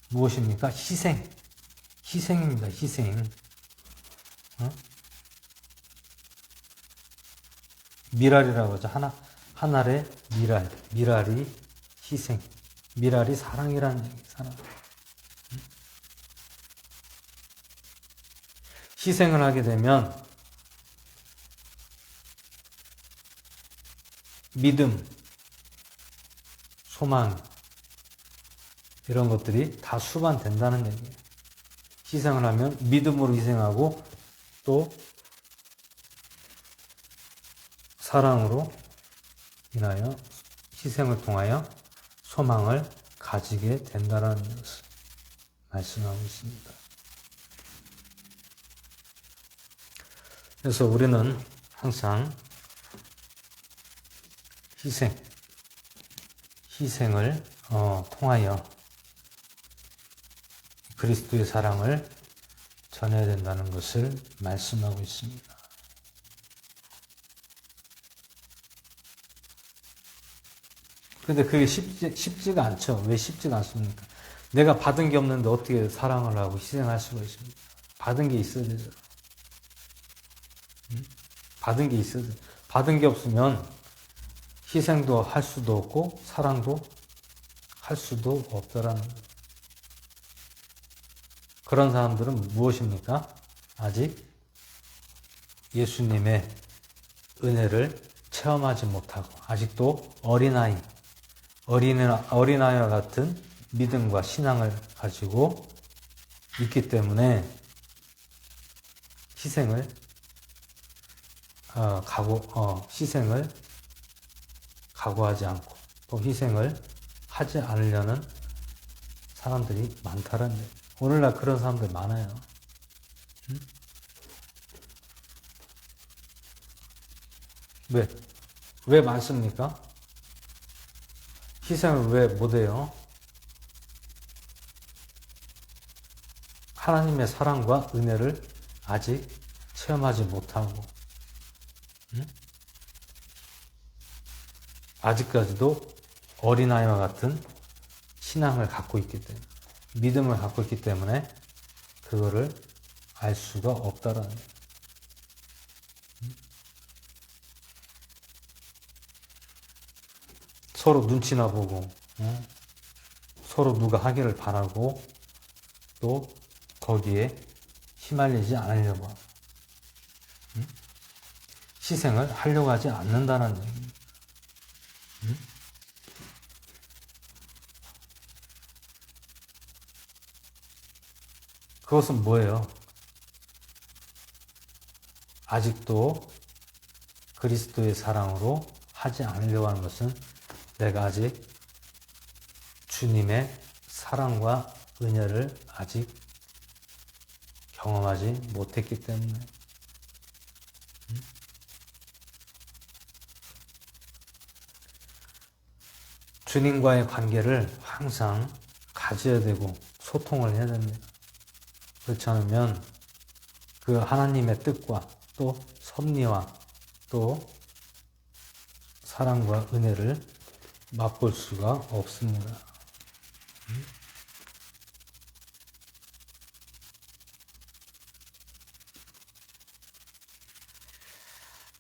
Speaker 1: 무엇입니까? 희생입니다. 희생. 미랄이라고 하죠. 하나의 미랄이 희생. 미랄이 사랑이라는 얘기. 사랑. 희생을 하게 되면 믿음, 소망 이런 것들이 다 수반된다는 얘기예요. 희생을 하면 믿음으로 희생하고 또 사랑으로 인하여 희생을 통하여 소망을 가지게 된다는 것을 말씀하고 있습니다. 그래서 우리는 항상 희생을 통하여 그리스도의 사랑을 전해야 된다는 것을 말씀하고 있습니다. 근데 그게 쉽지가 않죠. 왜 쉽지가 않습니까? 내가 받은 게 없는데 어떻게 사랑을 하고 희생할 수가 있습니까? 받은 게 있어야 되죠. 받은 게 있어야 돼. 받은 게 없으면 희생도 할 수도 없고 사랑도 할 수도 없더라는 거예요. 그런 사람들은 무엇입니까? 아직 예수님의 은혜를 체험하지 못하고 아직도 어린아이와 같은 믿음과 신앙을 가지고 있기 때문에 희생을 각오하지 않고 또 희생을 하지 않으려는 사람들이 많다는 얘기예요. 오늘날 그런 사람들 많아요. 왜 많습니까? 희생을 왜 못해요? 하나님의 사랑과 은혜를 아직 체험하지 못하고 아직까지도 어린아이와 같은 신앙을 갖고 있기 때문에 믿음을 갖고 있기 때문에 그거를 알 수가 없다라는 거예요. 서로 눈치나 보고 서로 누가 하기를 바라고 또 거기에 휘말리지 않으려고 하고 희생을 하려고 하지 않는다는 얘기입니다. 그것은 뭐예요? 아직도 그리스도의 사랑으로 하지 않으려고 하는 것은 내가 아직 주님의 사랑과 은혜를 아직 경험하지 못했기 때문에 주님과의 관계를 항상 가져야 되고 소통을 해야 됩니다. 그렇지 않으면 그 하나님의 뜻과 또 섭리와 또 사랑과 은혜를 맛볼 수가 없습니다.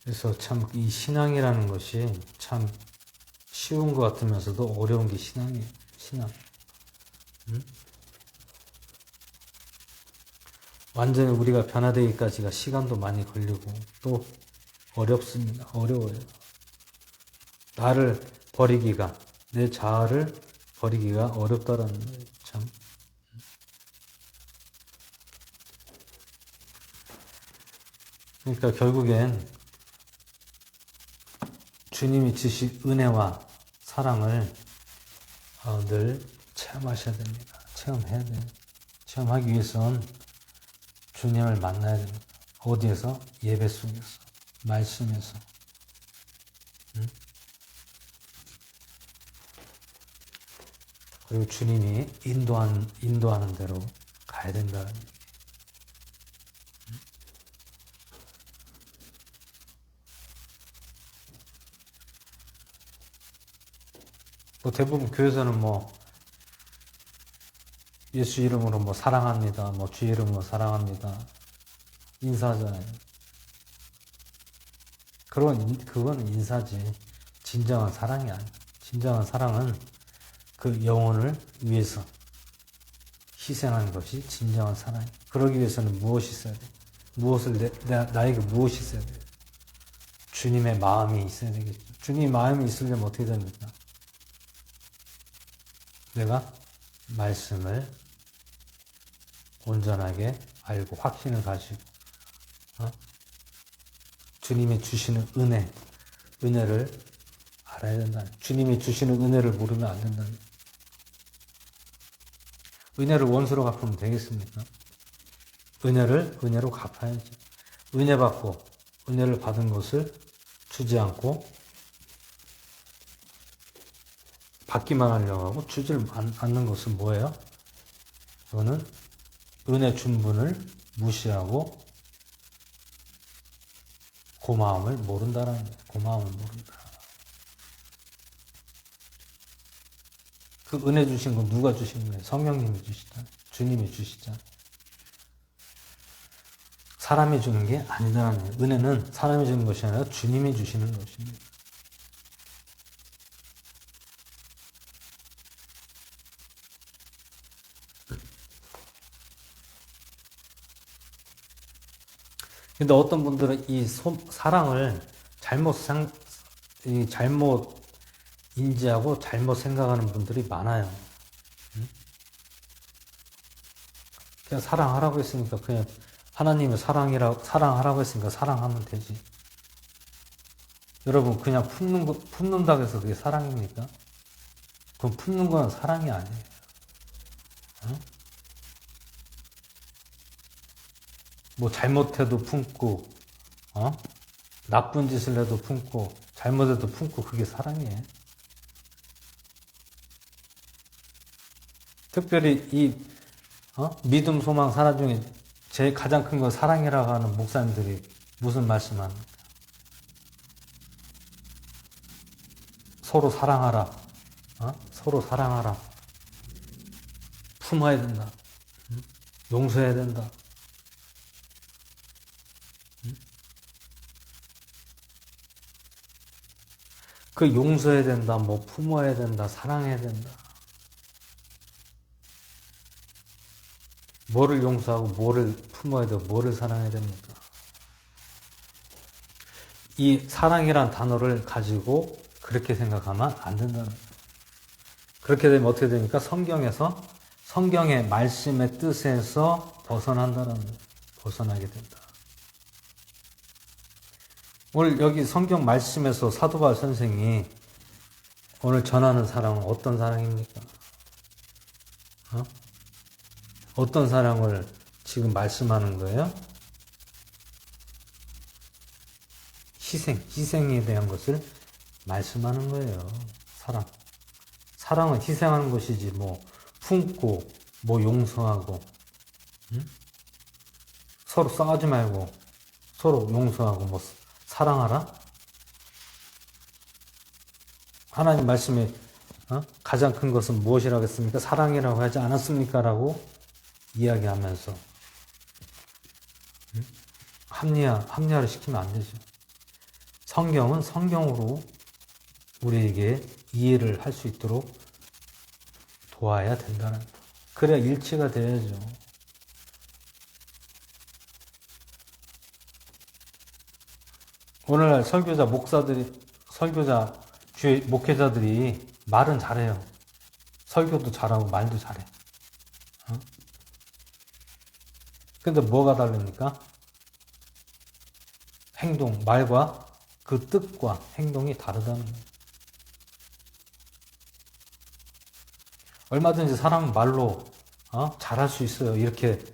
Speaker 1: 그래서 참 이 신앙이라는 것이 참 쉬운 것 같으면서도 어려운 게 신앙이에요. 신앙. 완전히 우리가 변화되기까지가 시간도 많이 걸리고 또 어렵습니다. 어려워요. 나를 버리기가, 내 자아를 버리기가 어렵다라는 거예요. 참. 그러니까 결국엔 주님이 주신 은혜와 사랑을 늘 체험하셔야 됩니다. 체험해야 돼요. 체험하기 위해서는 주님을 만나야 됩니다. 어디에서? 예배 속에서, 말씀에서. 그리고 주님이 인도하는 대로 가야 된다는 얘기예요. 뭐 대부분 교회에서는 뭐 예수 이름으로 뭐 사랑합니다. 뭐 주 이름으로 사랑합니다. 인사하잖아요. 그건 인사지. 진정한 사랑이 아니야. 진정한 사랑은 그 영혼을 위해서 희생하는 것이 진정한 사랑이야. 그러기 위해서는 무엇이 있어야 돼? 나에게 무엇이 있어야 돼? 주님의 마음이 있어야 되겠죠. 주님 마음이 있으려면 어떻게 됩니까? 내가 말씀을 온전하게 알고 확신을 가지고 주님이 주시는 은혜를 알아야 된다. 주님이 주시는 은혜를 모르면 안 된다. 은혜를 원수로 갚으면 되겠습니까? 은혜를 은혜로 갚아야지. 은혜 받고 은혜를 받은 것을 주지 않고 받기만 하려고 하고 주질 않는 것은 뭐예요? 이거는 은혜 준 분을 무시하고 고마움을 모른다라는 거예요. 고마움을 모른다. 그 은혜 주신 건 누가 주신 거예요? 성령님이 주시다. 주님이 주시잖아요. 사람이 주는 게 아니다라는 거예요. 은혜는 사람이 주는 것이 아니라 주님이 주시는 것입니다. 근데 어떤 분들은 이 사랑을 잘못 인지하고 잘못 생각하는 분들이 많아요. 그냥 사랑하라고 했으니까 그냥 하나님을 사랑하라고 했으니까 사랑하면 되지. 여러분 그냥 품는다고 해서 그게 사랑입니까? 그건 품는 건 사랑이 아니에요. 뭐 잘못해도 품고 나쁜 짓을 해도 품고 잘못해도 품고 그게 사랑이에요. 특별히 이 믿음, 소망, 사랑 중에 제일 가장 큰 건 사랑이라고 하는 목사님들이 무슨 말씀합니까? 서로 사랑하라. 서로 사랑하라. 품어야 된다. 용서해야 된다. 그 용서해야 된다, 뭐 품어야 된다, 사랑해야 된다. 뭐를 용서하고 뭐를 품어야 되고 뭐를 사랑해야 됩니까? 이 사랑이란 단어를 가지고 그렇게 생각하면 안 된다는 거예요. 그렇게 되면 어떻게 됩니까? 성경의 말씀의 뜻에서 벗어난다는 거예요. 벗어나게 된다. 오늘 여기 성경 말씀에서 사도 바울 선생이 오늘 전하는 사랑은 어떤 사랑입니까? 어떤 사랑을 지금 말씀하는 거예요? 희생에 대한 것을 말씀하는 거예요. 사랑은 희생하는 것이지, 뭐, 품고, 뭐, 용서하고, 서로 싸우지 말고, 서로 용서하고, 뭐, 사랑하라? 하나님 말씀에 가장 큰 것은 무엇이라고 했습니까? 사랑이라고 하지 않았습니까? 라고 이야기하면서 합리화를 시키면 안 되죠. 성경은 성경으로 우리에게 이해를 할 수 있도록 도와야 된다는 거. 그래야 일치가 돼야죠. 오늘날 목회자들이 말은 잘해요. 설교도 잘하고 말도 잘해. 근데 뭐가 다릅니까? 말과 그 뜻과 행동이 다르다는 거예요. 얼마든지 사람은 말로 잘할 수 있어요. 이렇게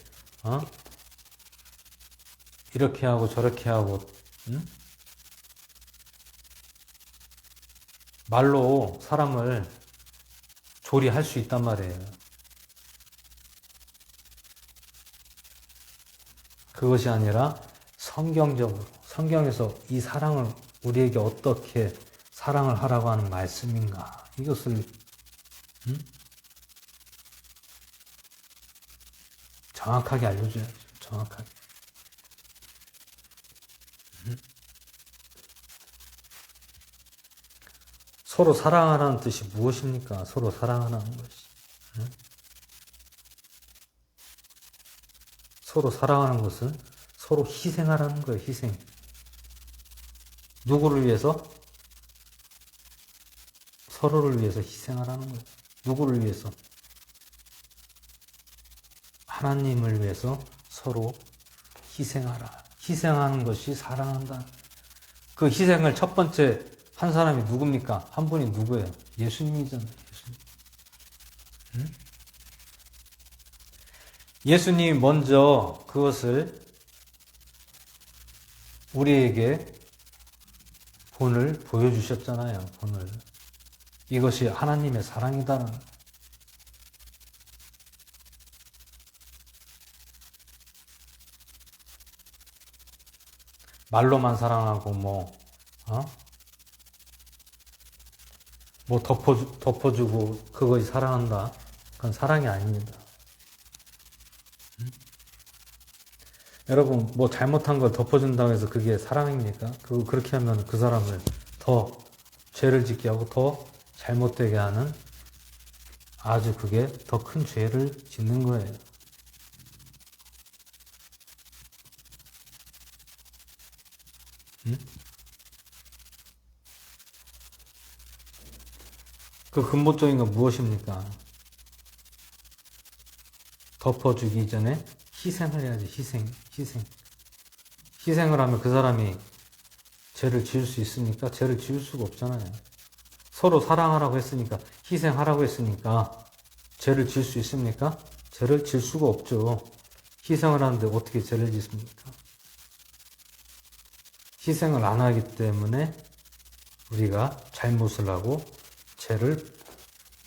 Speaker 1: 하고 저렇게 하고 말로 사람을 조리할 수 있단 말이에요. 그것이 아니라 성경에서 이 사랑을 우리에게 어떻게 사랑을 하라고 하는 말씀인가, 이것을 정확하게 알려줘야죠. 정확하게. 서로 사랑하라는 뜻이 무엇입니까? 서로 사랑하라는 것이. 서로 사랑하는 것은 서로 희생하라는 거예요. 희생. 누구를 위해서? 서로를 위해서 희생하라는 거예요. 누구를 위해서? 하나님을 위해서 서로 희생하라. 희생하는 것이 사랑한다. 그 희생을 첫 번째 한 사람이 누굽니까? 한 분이 누구예요? 예수님이잖아요. 예수님. 응? 예수님이 먼저 그것을 우리에게 본을 보여주셨잖아요. 본을. 이것이 하나님의 사랑이다라는. 말로만 사랑하고 뭐 덮어주고 그것이 사랑한다. 그건 사랑이 아닙니다. 여러분, 뭐 잘못한 걸 덮어준다고 해서 그게 사랑입니까? 그렇게 하면 그 사람을 더 죄를 짓게 하고 더 잘못되게 하는 아주 그게 더 큰 죄를 짓는 거예요. 그 근본적인 건 무엇입니까? 덮어주기 전에 희생을 해야지. 희생을 하면 그 사람이 죄를 지을 수 있습니까? 죄를 지을 수가 없잖아요. 서로 사랑하라고 했으니까, 희생하라고 했으니까 죄를 지을 수 있습니까? 죄를 지을 수가 없죠. 희생을 하는데 어떻게 죄를 짓습니까? 희생을 안 하기 때문에 우리가 잘못을 하고 죄를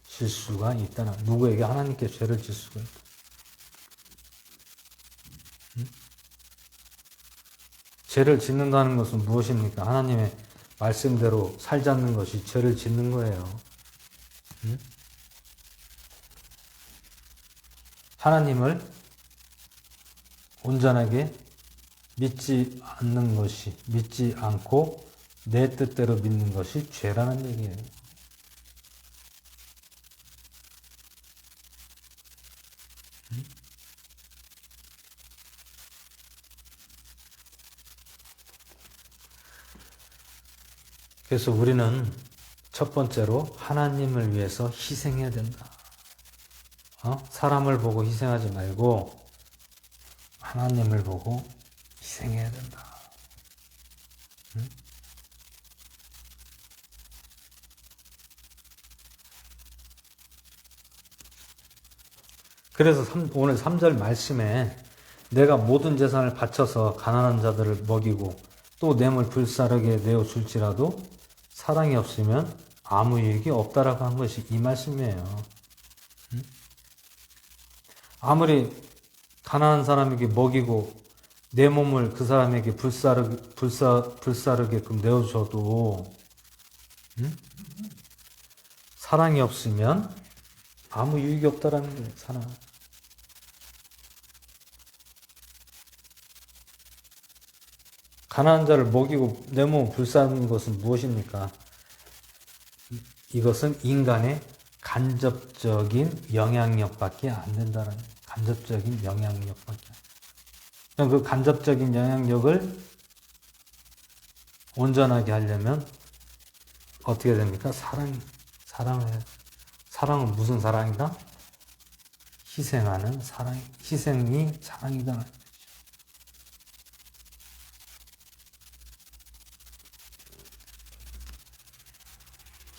Speaker 1: 질 수가 있다는, 누구에게? 하나님께 죄를 질 수가 있다. 죄를 짓는다는 것은 무엇입니까? 하나님의 말씀대로 살지 않는 것이 죄를 짓는 거예요. 하나님을 온전하게 믿지 않고 내 뜻대로 믿는 것이 죄라는 얘기예요. 그래서 우리는 첫 번째로 하나님을 위해서 희생해야 된다. 사람을 보고 희생하지 말고 하나님을 보고 희생해야 된다. 그래서 오늘 3절 말씀에 내가 모든 재산을 바쳐서 가난한 자들을 먹이고 또 뇌물 불사르게 내어줄지라도 사랑이 없으면 아무 유익이 없다라고 한 것이 이 말씀이에요. 아무리 가난한 사람에게 먹이고 내 몸을 그 사람에게 불사르게끔 내어줘도 사랑이 없으면 아무 유익이 없다라는 거예요. 사랑. 가난한 자를 먹이고 내 몸을 불사르는 것은 무엇입니까? 이것은 인간의 간접적인 영향력밖에 안 된다는 거예요. 간접적인 영향력밖에. 그 간접적인 영향력을 온전하게 하려면 어떻게 됩니까? 사랑을 해야 돼. 사랑은 무슨 사랑이다? 희생하는 사랑, 희생이 사랑이다.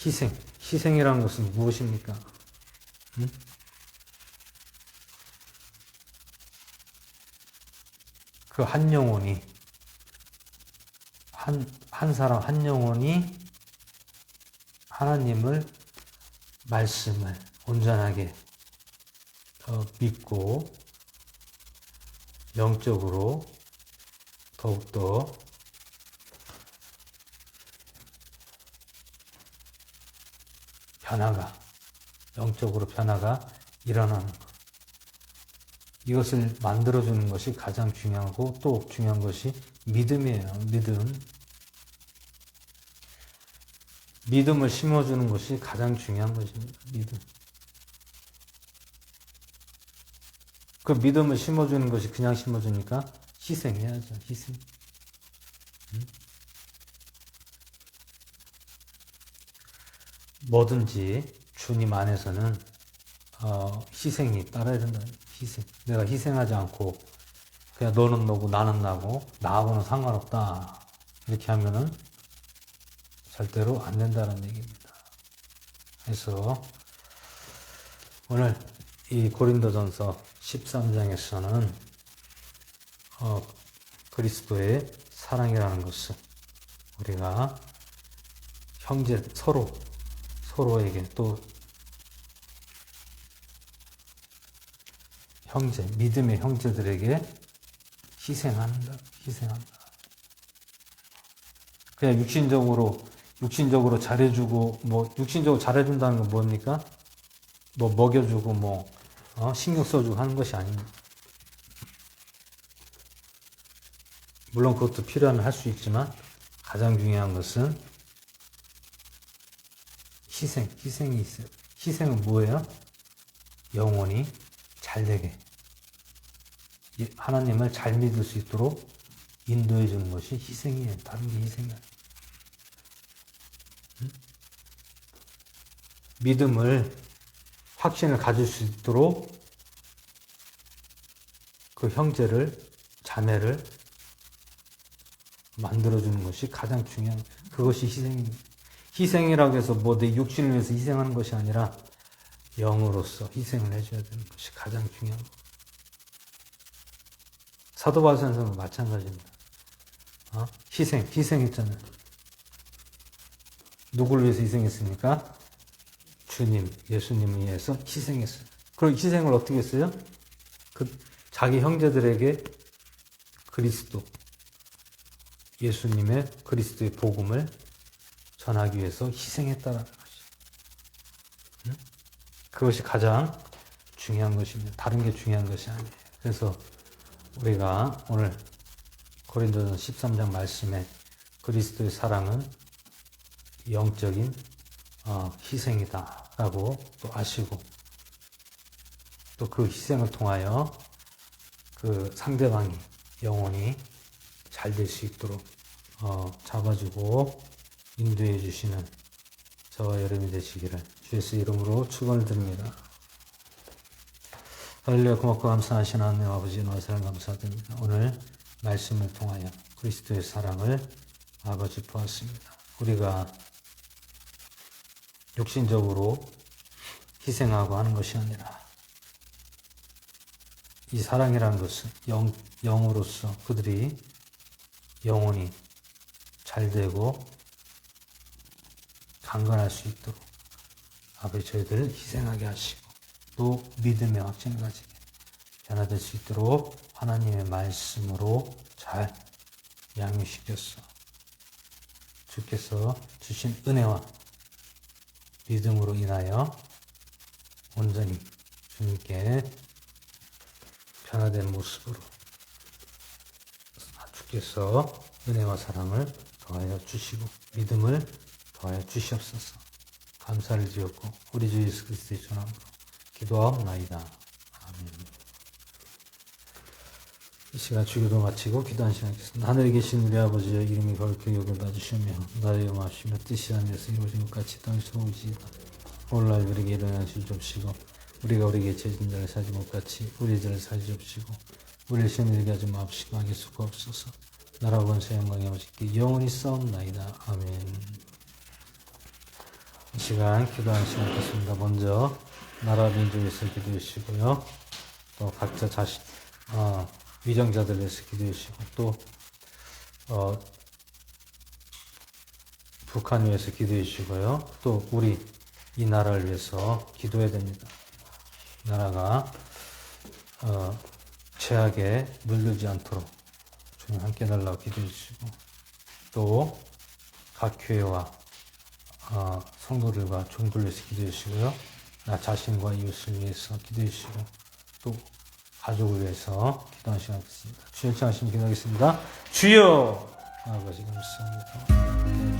Speaker 1: 희생이라는 것은 무엇입니까? 그 한 영혼이, 한 사람, 한 영혼이 하나님을, 말씀을 온전하게 믿고 영적으로 더욱더 영적으로 변화가 일어나는 것. 이것을 만들어주는 것이 가장 중요하고 또 중요한 것이 믿음이에요. 믿음을 심어주는 것이 가장 중요한 것입니다. 믿음. 그 믿음을 심어주는 것이 그냥 심어주니까 희생해야죠. 희생. 뭐든지 주님 안에서는 희생이 따라야 된다. 희생. 내가 희생하지 않고 그냥 너는 너고 나는 나고 나하고는 상관없다. 이렇게 하면은 절대로 안 된다는 얘기입니다. 그래서 오늘 이 고린도전서 13장에서는 그리스도의 사랑이라는 것은 우리가 형제 서로에게 또 형제, 믿음의 형제들에게 희생한다. 그냥 육신적으로 잘해주고, 육신적으로 잘해준다는 건 뭡니까? 먹여주고, 신경 써주고 하는 것이 아닙니다. 물론 그것도 필요하면 할 수 있지만, 가장 중요한 것은 희생이 있어요. 희생은 뭐예요? 영혼이 잘되게. 하나님을 잘 믿을 수 있도록 인도해 주는 것이 희생이에요. 다른 게 희생이 아니에요. 믿음을, 확신을 가질 수 있도록 그 형제를, 자매를 만들어주는 것이 가장 중요한, 그것이 희생입니다. 희생이라고 해서 내 육신을 위해서 희생하는 것이 아니라 영으로서 희생을 해줘야 되는 것이 가장 중요한 것. 사도 바울 선생은 마찬가지입니다. 희생했잖아요. 누구를 위해서 희생했습니까? 주님, 예수님을 위해서 희생했어요. 그리고 희생을 어떻게 했어요? 자기 형제들에게 그리스도, 예수님의 그리스도의 복음을 전하기 위해서 희생했다는 것이. 그것이 가장 중요한 것입니다. 다른 게 중요한 것이 아니에요. 그래서 우리가 오늘 고린도전 13장 말씀에 그리스도의 사랑은 영적인 희생이다라고 또 아시고, 또 그 희생을 통하여 그 상대방이 영혼이 잘 될 수 있도록 잡아주고 인도해 주시는 저와 여러분이 되시기를 주 예수 이름으로 축원을 드립니다. 할렐루야. 고맙고 감사하신 하나님 아버지, 너사랑 감사드립니다. 오늘 말씀을 통하여 그리스도의 사랑을 아버지 보았습니다. 우리가 육신적으로 희생하고 하는 것이 아니라 이 사랑이라는 것은 영으로서 그들이 영혼이 잘되고 강건할 수 있도록 아버지 저희들을 희생하게 하시고, 또 믿음의 확신을 가지게 변화될 수 있도록 하나님의 말씀으로 잘 양육시켰어. 주께서 주신 은혜와 믿음으로 인하여 온전히 주님께 변화된 모습으로 주께서 은혜와 사랑을 더하여 주시고 믿음을 더하여 주시옵소서. 감사를 드렸고 우리 주 예수 그리스도의 전함으로 기도하옵나이다. 아멘. 이 시간 주기도 마치고 기도한 시간 있겠습니다. 하늘에 계신 우리 아버지의 이름이 거룩히 여겨봐주시며 나의 영하시며 뜻이 하늘에서 이루어진 것 같이 땅에서 오지이다. 오늘날 우리에게 일어나 주시옵시고 우리가 우리에게 죄진 자를 사지 못 같이 우리 죄를 사지 옵시고 우리를 시험에 들게 하지 마옵시고 악의 수가 없소서. 나라 권세 영광이 아버지께 영원히 싸움나이다. 아멘. 이 시간 기도하는 시간 있겠습니다. 먼저 나라 민족을 위해서 기도해 주시고요. 또 각자 위정자들 위해서 기도해 주시고, 또 북한 위해서 기도해 주시고요. 또 우리 이 나라를 위해서 기도해야 됩니다. 나라가 죄악에 물들지 않도록 주님 함께 해달라고 기도해 주시고, 또 각 교회와 성도들과 종들 위해서 기도해 주시고요. 나 자신과 이웃을 위해서 기도해 주시고, 또 가족을 위해서 기도하는 시간 있습니다. 주여 청하시면 기도하겠습니다. 주여! 아버지 감사합니다.